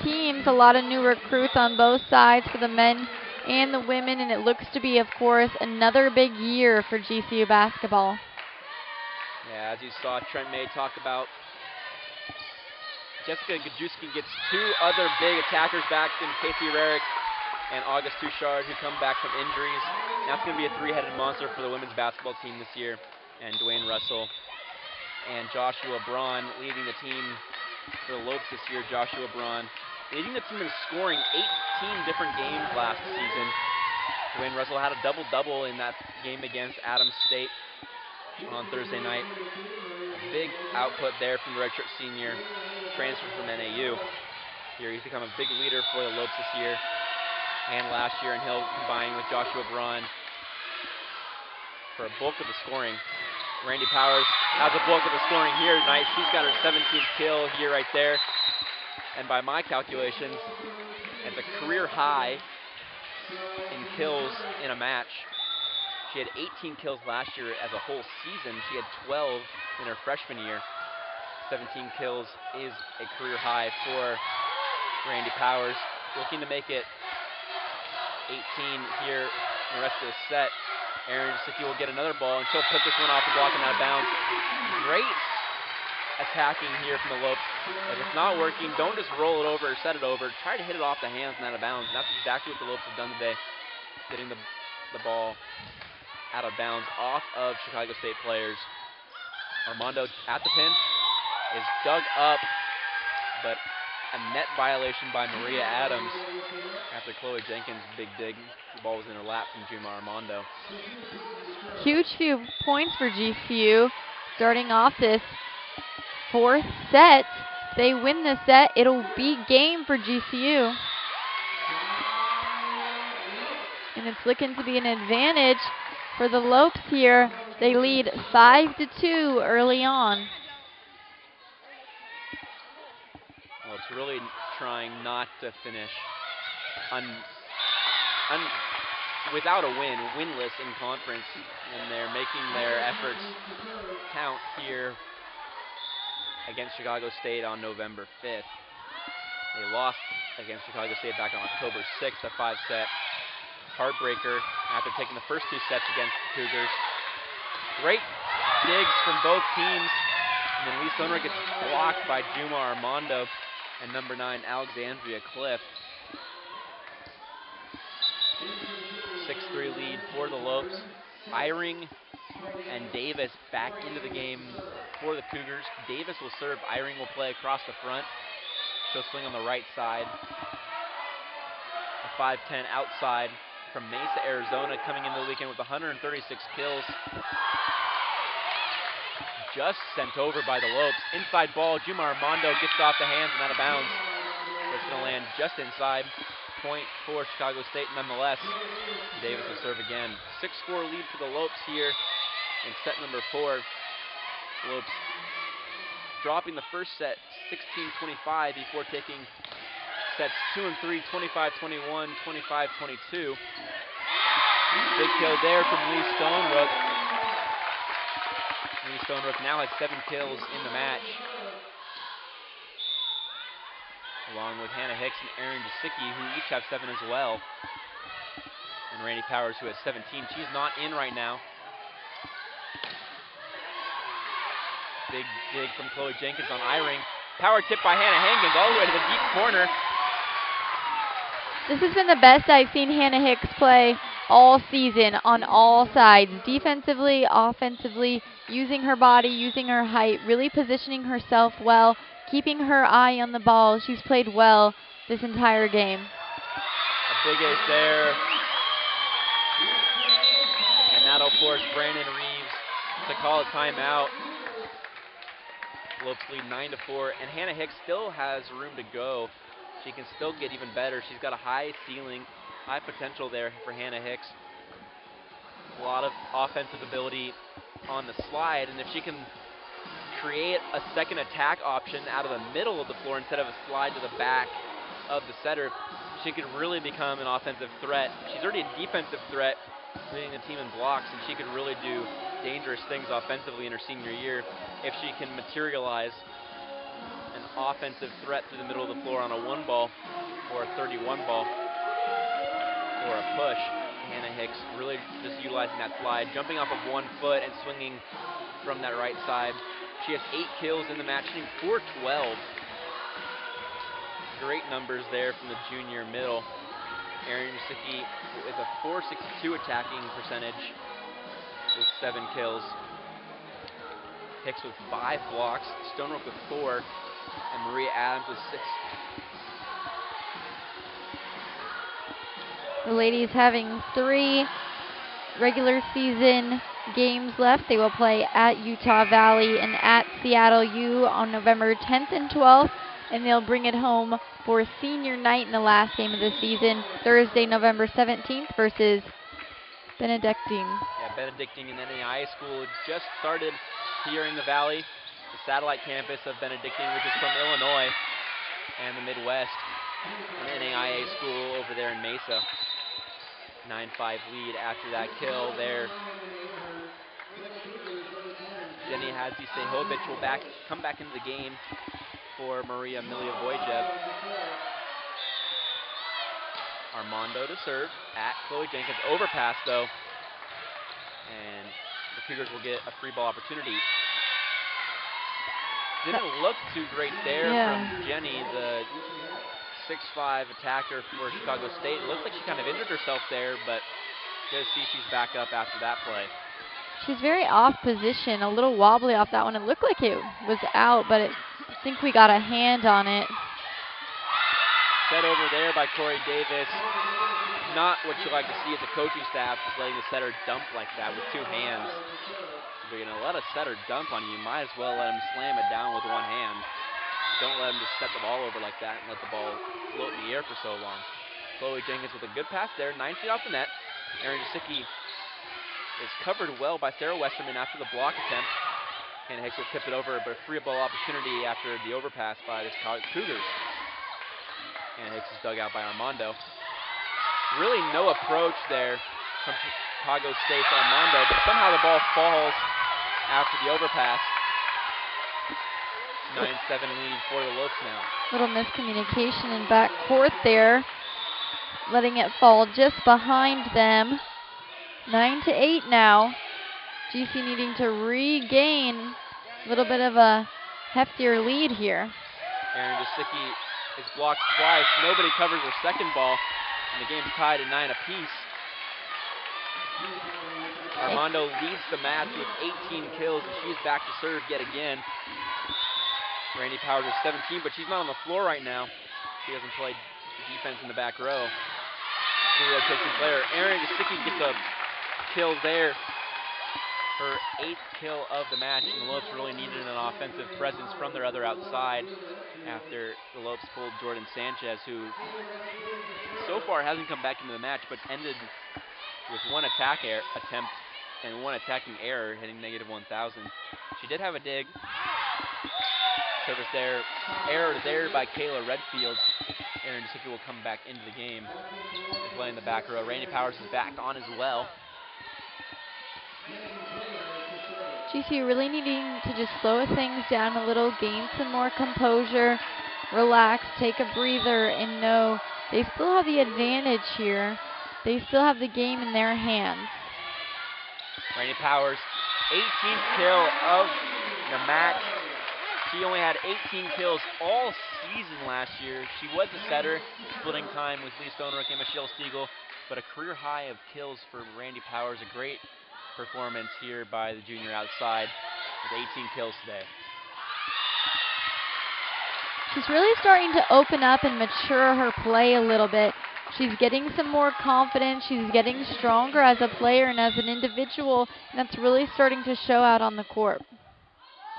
teams. A lot of new recruits on both sides for the men and the women, and it looks to be, of course, another big year for GCU basketball. Yeah, as you saw, Trent May talked about, Jessica Gajewski gets 2 other big attackers back in Casey Rarick and August Touchard, who come back from injuries. That's going to be a 3-headed monster for the women's basketball team this year. And Dwayne Russell and Joshua Braun leading the team for the Lopes this year. Joshua Braun leading the team in scoring 18 different games last season. Dwayne Russell had a double-double in that game against Adams State on Thursday night. A big output there from the redshirt senior, transfer from NAU. Here he's become a big leader for the Lopes this year and last year, and he'll combine with Joshua Braun for a bulk of the scoring. Randy Powers has a bulk of the scoring here tonight. She's got her 17th kill here right there. And by my calculations, it's a career high in kills in a match. She had 18 kills last year as a whole season. She had 12 in her freshman year. 17 kills is a career high for Randy Powers. Looking to make it 18 here in the rest of the set. Erin Jasicki will get another ball, and she'll put this one off the block and out of bounds. Great attacking here from the Lopes. If it's not working, don't just roll it over or set it over. Try to hit it off the hands and out of bounds. And that's exactly what the Lopes have done today, getting the ball out of bounds off of Chicago State players. Armando at the pin is dug up, but a net violation by Maria Adams after Chloe Jenkins' big dig. The ball was in her lap from Juma Armando. Huge few points for GCU. Starting off this 4th set. If they win this set, it'll be game for GCU. And it's looking to be an advantage for the Lopes here. They lead 5-2 early on. Well, it's really trying not to finish without a win, winless in conference, and they're making their efforts count here against Chicago State on November 5th. They lost against Chicago State back on October 6th, a 5-set heartbreaker after taking the first 2 sets against the Cougars. Great digs from both teams, and then Lee Stoner gets blocked by Juma Armando and number 9 Alexandria Cliff. 6-3 lead for the Lopes. Firing And Davis back into the game for the Cougars. Davis will serve. Eyring will play across the front. She'll swing on the right side. A 5'10" outside from Mesa, Arizona, coming into the weekend with 136 kills. Just sent over by the Lopes. Inside ball, Juma Armando gets off the hands and out of bounds. It's going to land just inside. Point for Chicago State nonetheless. Davis will serve again. 6-4 lead for the Lopes here in set number 4. Lopes dropping the first set 16-25 before taking sets 2 and 3, 25-21, 25-22. Big kill there from Lee Stonerook. Lee Stonerook now has 7 kills in the match, along with Hannah Hicks and Erin Jasicki, who each have 7 as well. And Randy Powers, who has 17. She's not in right now. Big dig from Chloe Jenkins on Eyring. Power tip by Hannah Hankins all the way to the deep corner. This has been the best I've seen Hannah Hicks play all season on all sides. Defensively, offensively, using her body, using her height, really positioning herself well, keeping her eye on the ball. She's played well this entire game. A big ace there. And that'll force Brandon Reeves to call a timeout. Lopes lead 9-4, and Hannah Hicks still has room to go. She can still get even better. She's got a high ceiling, high potential there for Hannah Hicks. A lot of offensive ability on the slide, and if she can create a second attack option out of the middle of the floor instead of a slide to the back of the setter, she could really become an offensive threat. She's already a defensive threat, leading the team in blocks, and she could really do dangerous things offensively in her senior year if she can materialize an offensive threat through the middle of the floor on a 1-ball or a 31 ball or a push. Hannah Hicks really just utilizing that slide, jumping off of 1 foot and swinging from that right side. She has 8 kills in the match, shooting .412. Great numbers there from the junior middle. Erin Jasicki with a .462 attacking percentage with 7 kills. Hicks with 5 blocks, Stonerook with 4, and Maria Adams with 6. The ladies having 3 regular season games left. They will play at Utah Valley and at Seattle U on November 10th and 12th, and they'll bring it home for senior night in the last game of the season, Thursday, November 17th versus Benedictine. Yeah, Benedictine and NAIA school just started here in the Valley, the satellite campus of Benedictine, which is from Illinois and the Midwest. An NAIA school over there in Mesa. 9-5 lead after that kill there. Jenny Hadzi-Sehovic will come back into the game for Maria Milivojev. Armando to serve at Chloe Jenkins. Overpass though. And the Cougars will get a free ball opportunity. Didn't look too great there from Jenny, the 6'5" attacker for Chicago State. It looks like she kind of injured herself there, but good to see she's back up after that play. She's very off position, a little wobbly off that one. It looked like it was out, but I think we got a hand on it. Set over there by Corey Davis. Not what you like to see as a coaching staff, just letting the setter dump like that with 2 hands. If you're going to let a setter dump on you, you might as well let him slam it down with 1 hand. Don't let him just set the ball over like that and let the ball float in the air for so long. Chloe Jenkins with a good pass there, 9 feet off the net. Erin Jasicki is covered well by Sarah Westerman after the block attempt. And Hicks will tip it over, but a free ball opportunity after the overpass by the Cougars. And Hicks is dug out by Armando. Really no approach there from Chicago State's Armando, but somehow the ball falls after the overpass. 9-7 lead for the Lopes now. Little miscommunication in back court there, letting it fall just behind them. 9-8 now. GC needing to regain a little bit of a heftier lead here. Erin Jasicki is blocked twice. Nobody covers her second ball, and the game's tied at 9 apiece. Armando leads the match with 18 kills, and she's back to serve yet again. Randy Powers with 17, but she's not on the floor right now. She hasn't played defense in the back row. The rotation player, Erin Jasicki, gets a kill there. Her 8th kill of the match, and the Lopes really needed an offensive presence from their other outside after the Lopes pulled Jordan Sanchez, who so far hasn't come back into the match, but ended with one attack attempt and one attacking error, hitting -1,000. She did have a dig. Service there, error there by Kayla Redfield. Erin Jasicki will come back into the game and play in the back row. Randy Powers is back on as well. GCU really needing to just slow things down a little, gain some more composure, relax, take a breather, and know they still have the advantage here. They still have the game in their hands. Randy Powers, 18th kill of the match. She only had 18 kills all season last year. She was a setter, splitting time with Lee Stonerook and Michelle Stiegel, but a career high of kills for Randy Powers. A great performance here by the junior outside with 18 kills today. She's really starting to open up and mature her play a little bit. She's getting some more confidence. She's getting stronger as a player and as an individual, and that's really starting to show out on the court.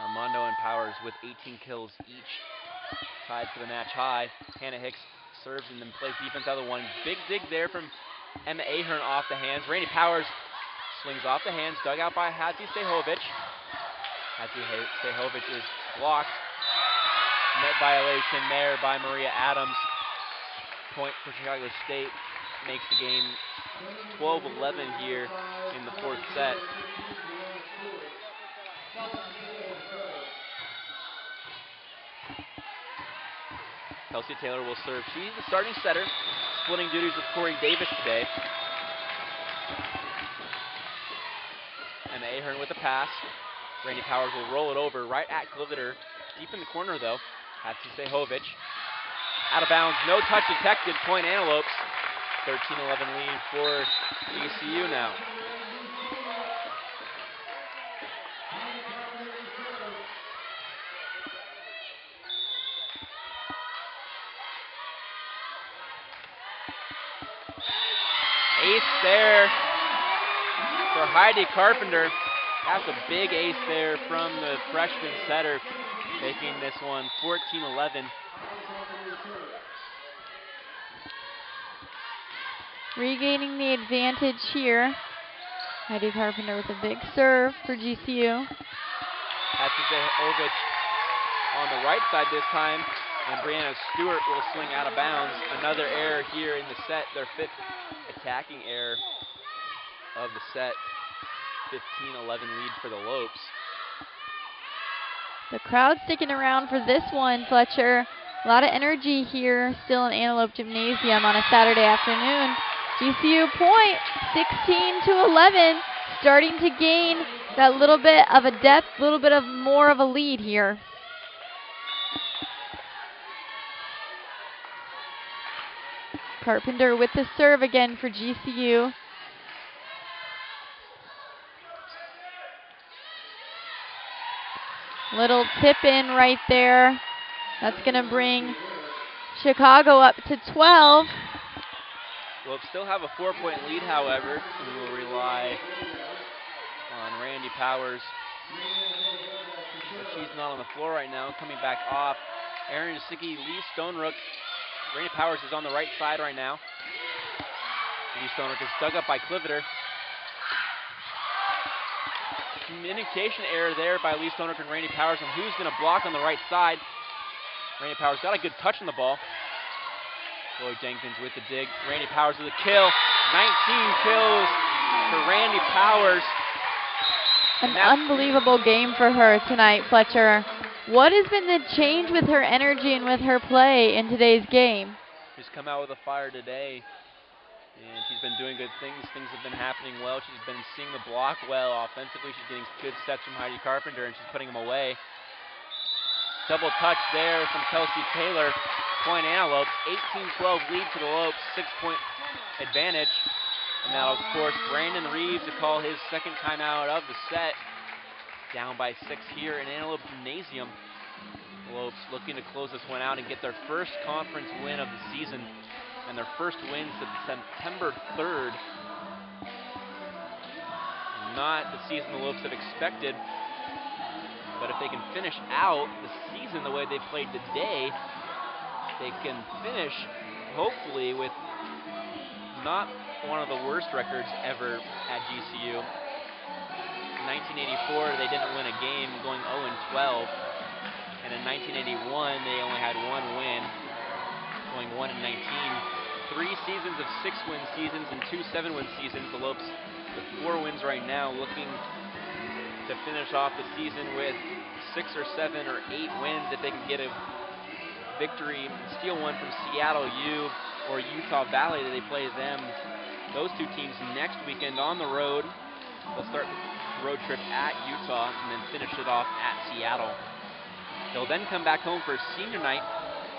Armando and Powers with 18 kills each, tied for the match high. Hannah Hicks serves and then plays defense out of the one. Big dig there from Emma Ahern off the hands. Randy Powers swings off the hands, dug out by Hatzi Stehovic. Hatzi Stehovic is blocked. Net violation there by Maria Adams. Point for Chicago State makes the game 12-11 here in the 4th set. Kelsey Taylor will serve. She's the starting setter, splitting duties with Corey Davis today. Emma Ahern with the pass. Randy Powers will roll it over right at Kliviter. Deep in the corner though. Hatzi Stehovic. Out of bounds, no touch detected. Point Antelopes. 13-11 lead for GCU now. Ace there for Heidi Carpenter. That's a big ace there from the freshman setter, making this one 14-11. Regaining the advantage here. Heidi Carpenter with a big serve for GCU. Hatzisehovic on the right side this time, and Brianna Stewart will swing out of bounds. Another error here in the set, their 5th attacking error of the set. 15-11 lead for the Lopes. The crowd sticking around for this one, Fletcher. A lot of energy here still in Antelope Gymnasium on a Saturday afternoon. GCU point, 16-11, starting to gain that little bit of a depth, a little bit of more of a lead here. Carpenter with the serve again for GCU. Little tip in right there. That's going to bring Chicago up to 12. We'll still have a 4-point lead, however, and we'll rely on Randy Powers. But she's not on the floor right now, coming back off. Erin Jasicki, Lee Stonerook. Randy Powers is on the right side right now. Lee Stonerook is dug up by Kliviter. Communication error there by Lee Stonerook and Randy Powers on who's going to block on the right side. Randy Powers got a good touch on the ball. Lloyd Jenkins with the dig. Randy Powers with a kill. 19 kills for Randy Powers. An unbelievable game for her tonight, Fletcher. What has been the change with her energy and with her play in today's game? She's come out with a fire today, and she's been doing good things. Things have been happening well. She's been seeing the block well offensively. She's getting good sets from Heidi Carpenter, and she's putting them away. Double touch there from Kelsey Taylor. Point Antelope, 18-12 lead to the Lopes, 6-point advantage. And that'll force Brandon Reeves to call his second timeout of the set. Down by 6 here in Antelope Gymnasium. The Lopes looking to close this one out and get their first conference win of the season. And their first win since September 3rd. Not the season the Lopes have expected. But if they can finish out the season the way they played today, they can finish, hopefully, with not one of the worst records ever at GCU. In 1984, they didn't win a game, going 0-12. And in 1981, they only had one win, going 1-19. 3 seasons of 6-win seasons and 2 7-win seasons. The Lopes with 4 wins right now, looking to finish off the season with 6 or 7 or 8 wins if they can get a victory and steal one from Seattle U or Utah Valley that they play them. Those 2 teams next weekend on the road. They'll start the road trip at Utah and then finish it off at Seattle. They'll then come back home for senior night,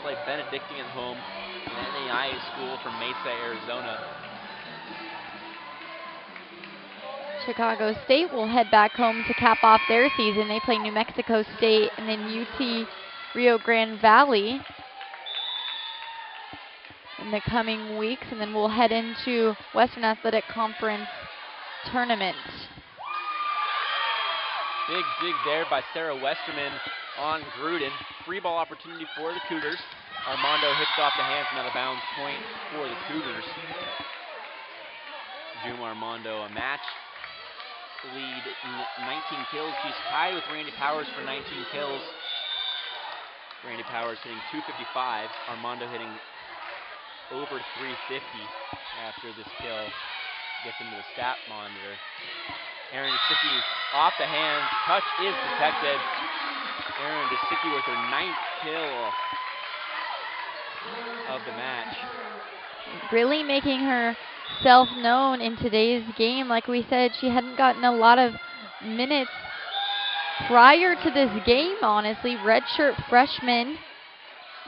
play Benedictine at home, an NAIA school from Mesa, Arizona. Chicago State will head back home to cap off their season. They play New Mexico State and then UT Rio Grande Valley in the coming weeks, and then we'll head into Western Athletic Conference tournament. Big dig there by Sarah Westerman on Gruden. Free ball opportunity for the Cougars. Armando hits off the hands and out of bounds, point for the Cougars. Juma Armando, a match lead, 19 kills. She's tied with Randy Powers for 19 kills. Randy Powers hitting 255. Armando hitting over 350 after this kill. Gets into the stat monitor. Erin Desicki off the hands. Touch is detected. Erin Desicki with her 9th kill of the match. Really making herself known in today's game. Like we said, she hadn't gotten a lot of minutes prior to this game, honestly. Redshirt freshman.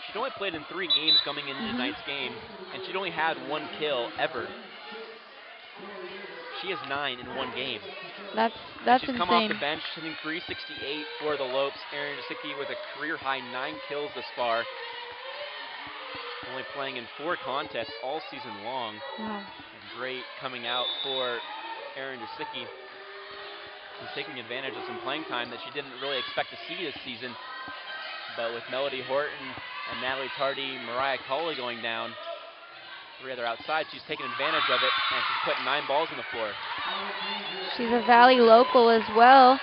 She'd only played in 3 games coming into tonight's game, and she'd only had 1 kill ever. She has 9 in 1 game. That's she's insane. Come off the bench, hitting 368 for the Lopes. Erin Desicki with a career-high 9 kills this far. Only playing in 4 contests all season long. Wow. Great coming out for Erin Desicki. She's taking advantage of some playing time that she didn't really expect to see this season. But with Melody Horton and Natalie Tardy, Mariah Colley going down, 3 other outside, she's taking advantage of it, and she's put 9 balls on the floor. She's a Valley local as well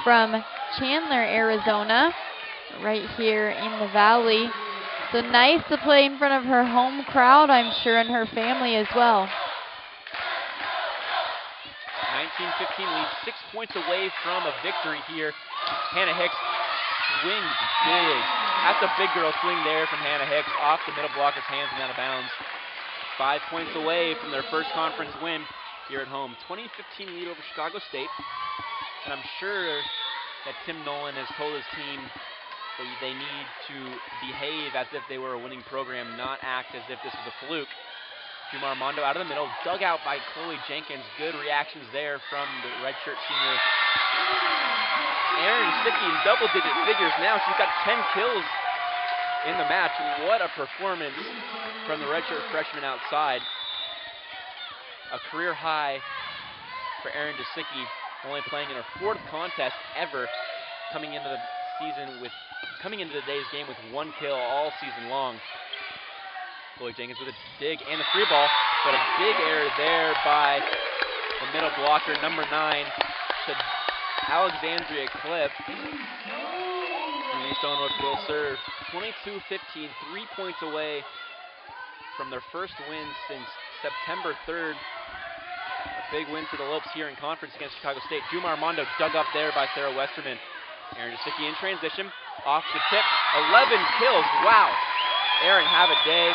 from Chandler, Arizona, right here in the Valley. So nice to play in front of her home crowd, I'm sure, and her family as well. 19-15 lead, 6 points away from a victory here. Hannah Hicks swings big. That's a big girl swing there from Hannah Hicks off the middle blocker's hands and out of bounds. 5 points away from their first conference win here at home. 20-15 lead over Chicago State. And I'm sure that Tim Nolan has told his team that they need to behave as if they were a winning program, not act as if this was a fluke. Juma Armando out of the middle, dug out by Chloe Jenkins. Good reactions there from the redshirt senior. Erin Desicki in double-digit figures now. She's got 10 kills in the match. What a performance from the redshirt freshman outside. A career high for Erin Desicki, only playing in her 4th contest ever, coming into today's game with 1 kill all season long. Chloe Jenkins with a dig and a free ball, but a big error there by the middle blocker, number 9, to Alexandria Cliff. East Owenwood will serve. 22-15, 3 points away from their first win since September 3rd. A big win for the Lopes here in conference against Chicago State. Juma Armando dug up there by Sarah Westerman. Erin Desicki in transition, off the tip, 11 kills, wow. Erin have a day,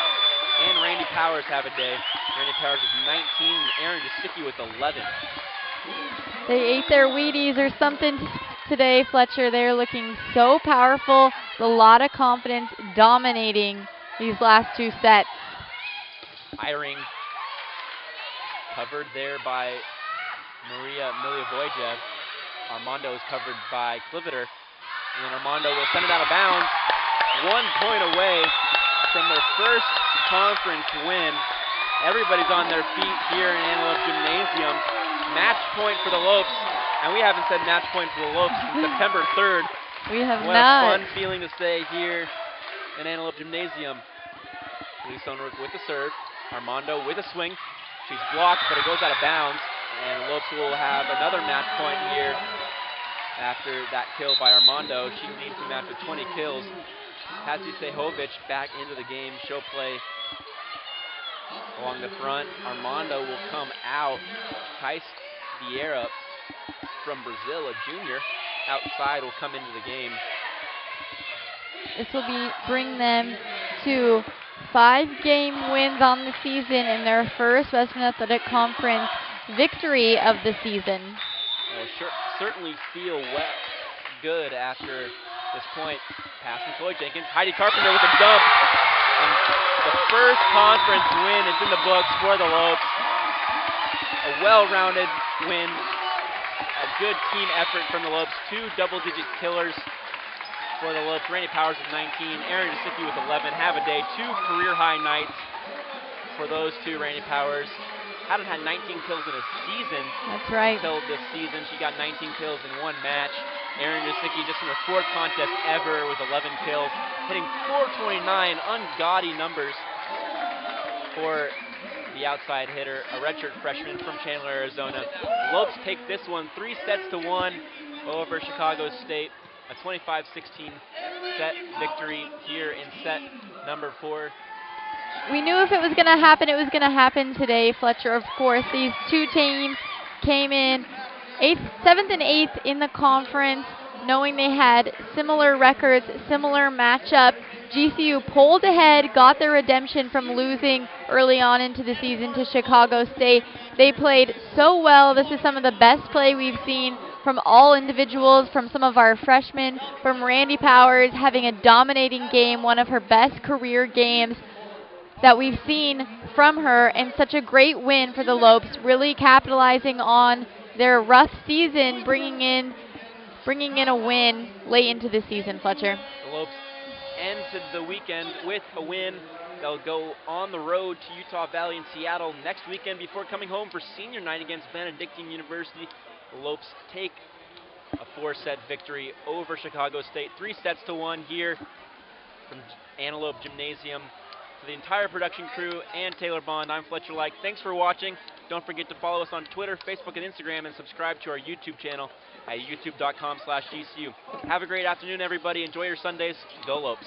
and Randy Powers have a day. Randy Powers with 19, and Erin Desicki with 11. They ate their Wheaties or something today, Fletcher. They're looking so powerful, with a lot of confidence, dominating these last 2 sets. Hiring covered there by Maria Milivojev. Armando is covered by Kliviter. And then Armando will send it out of bounds. 1 point away from their first conference win. Everybody's on their feet here in Antelope Gymnasium. Match point for the Lopes. And we haven't said match point for the Lopes since September 3rd. We have what not. What a fun feeling to say here in Antelope Gymnasium. Lee Sonrook with the serve. Armando with a swing. She's blocked, but it goes out of bounds. And Lopes will have another match point here after that kill by Armando. She leads the match with 20 kills. Hatzi Sehovic back into the game. She'll play along the front. Armando will come out. Thais Vieira from Brazil, a junior, outside will come into the game. This will bring them to 5-game wins on the season in their first Western Athletic Conference victory of the season. Well, certainly feel good after this point. Pass from Chloe Jenkins. Heidi Carpenter with a dump. And the first conference win is in the books for the Lopes. A well-rounded win. A good team effort from the Lopes. 2 double-digit killers for the Lopes. Randy Powers with 19. Erin Jasicki with 11. Have a day. 2 career-high nights for those two. Randy Powers hadn't had 19 kills in a season. That's right. Until this season. She got 19 kills in 1 match. Erin Jasicki just in her 4th contest ever with 11 kills. Hitting 429, ungaudy numbers for the outside hitter, a redshirt freshman from Chandler, Arizona. Lopes take this one 3-1 over Chicago State. A 25-16 set victory here in set number 4. We knew if it was going to happen, it was going to happen today, Fletcher. Of course, these two teams came in 7th and 8th in the conference, knowing they had similar records, similar matchup. GCU pulled ahead, got their redemption from losing early on into the season to Chicago State. They played so well. This is some of the best play we've seen from all individuals, from some of our freshmen, from Randy Powers having a dominating game, one of her best career games that we've seen from her, and such a great win for the Lopes, really capitalizing on their rough season, bringing in a win late into the season, Fletcher. The Lopes ends the weekend with a win. They'll go on the road to Utah Valley and Seattle next weekend before coming home for senior night against Benedictine University. The Lopes take a 4-set victory over Chicago State. 3-1 here from Antelope Gymnasium. For the entire production crew and Taylor Bond, I'm Fletcher Like. Thanks for watching. Don't forget to follow us on Twitter, Facebook, and Instagram, and subscribe to our YouTube channel at youtube.com/GCU. Have a great afternoon, everybody. Enjoy your Sundays. Go Lopes.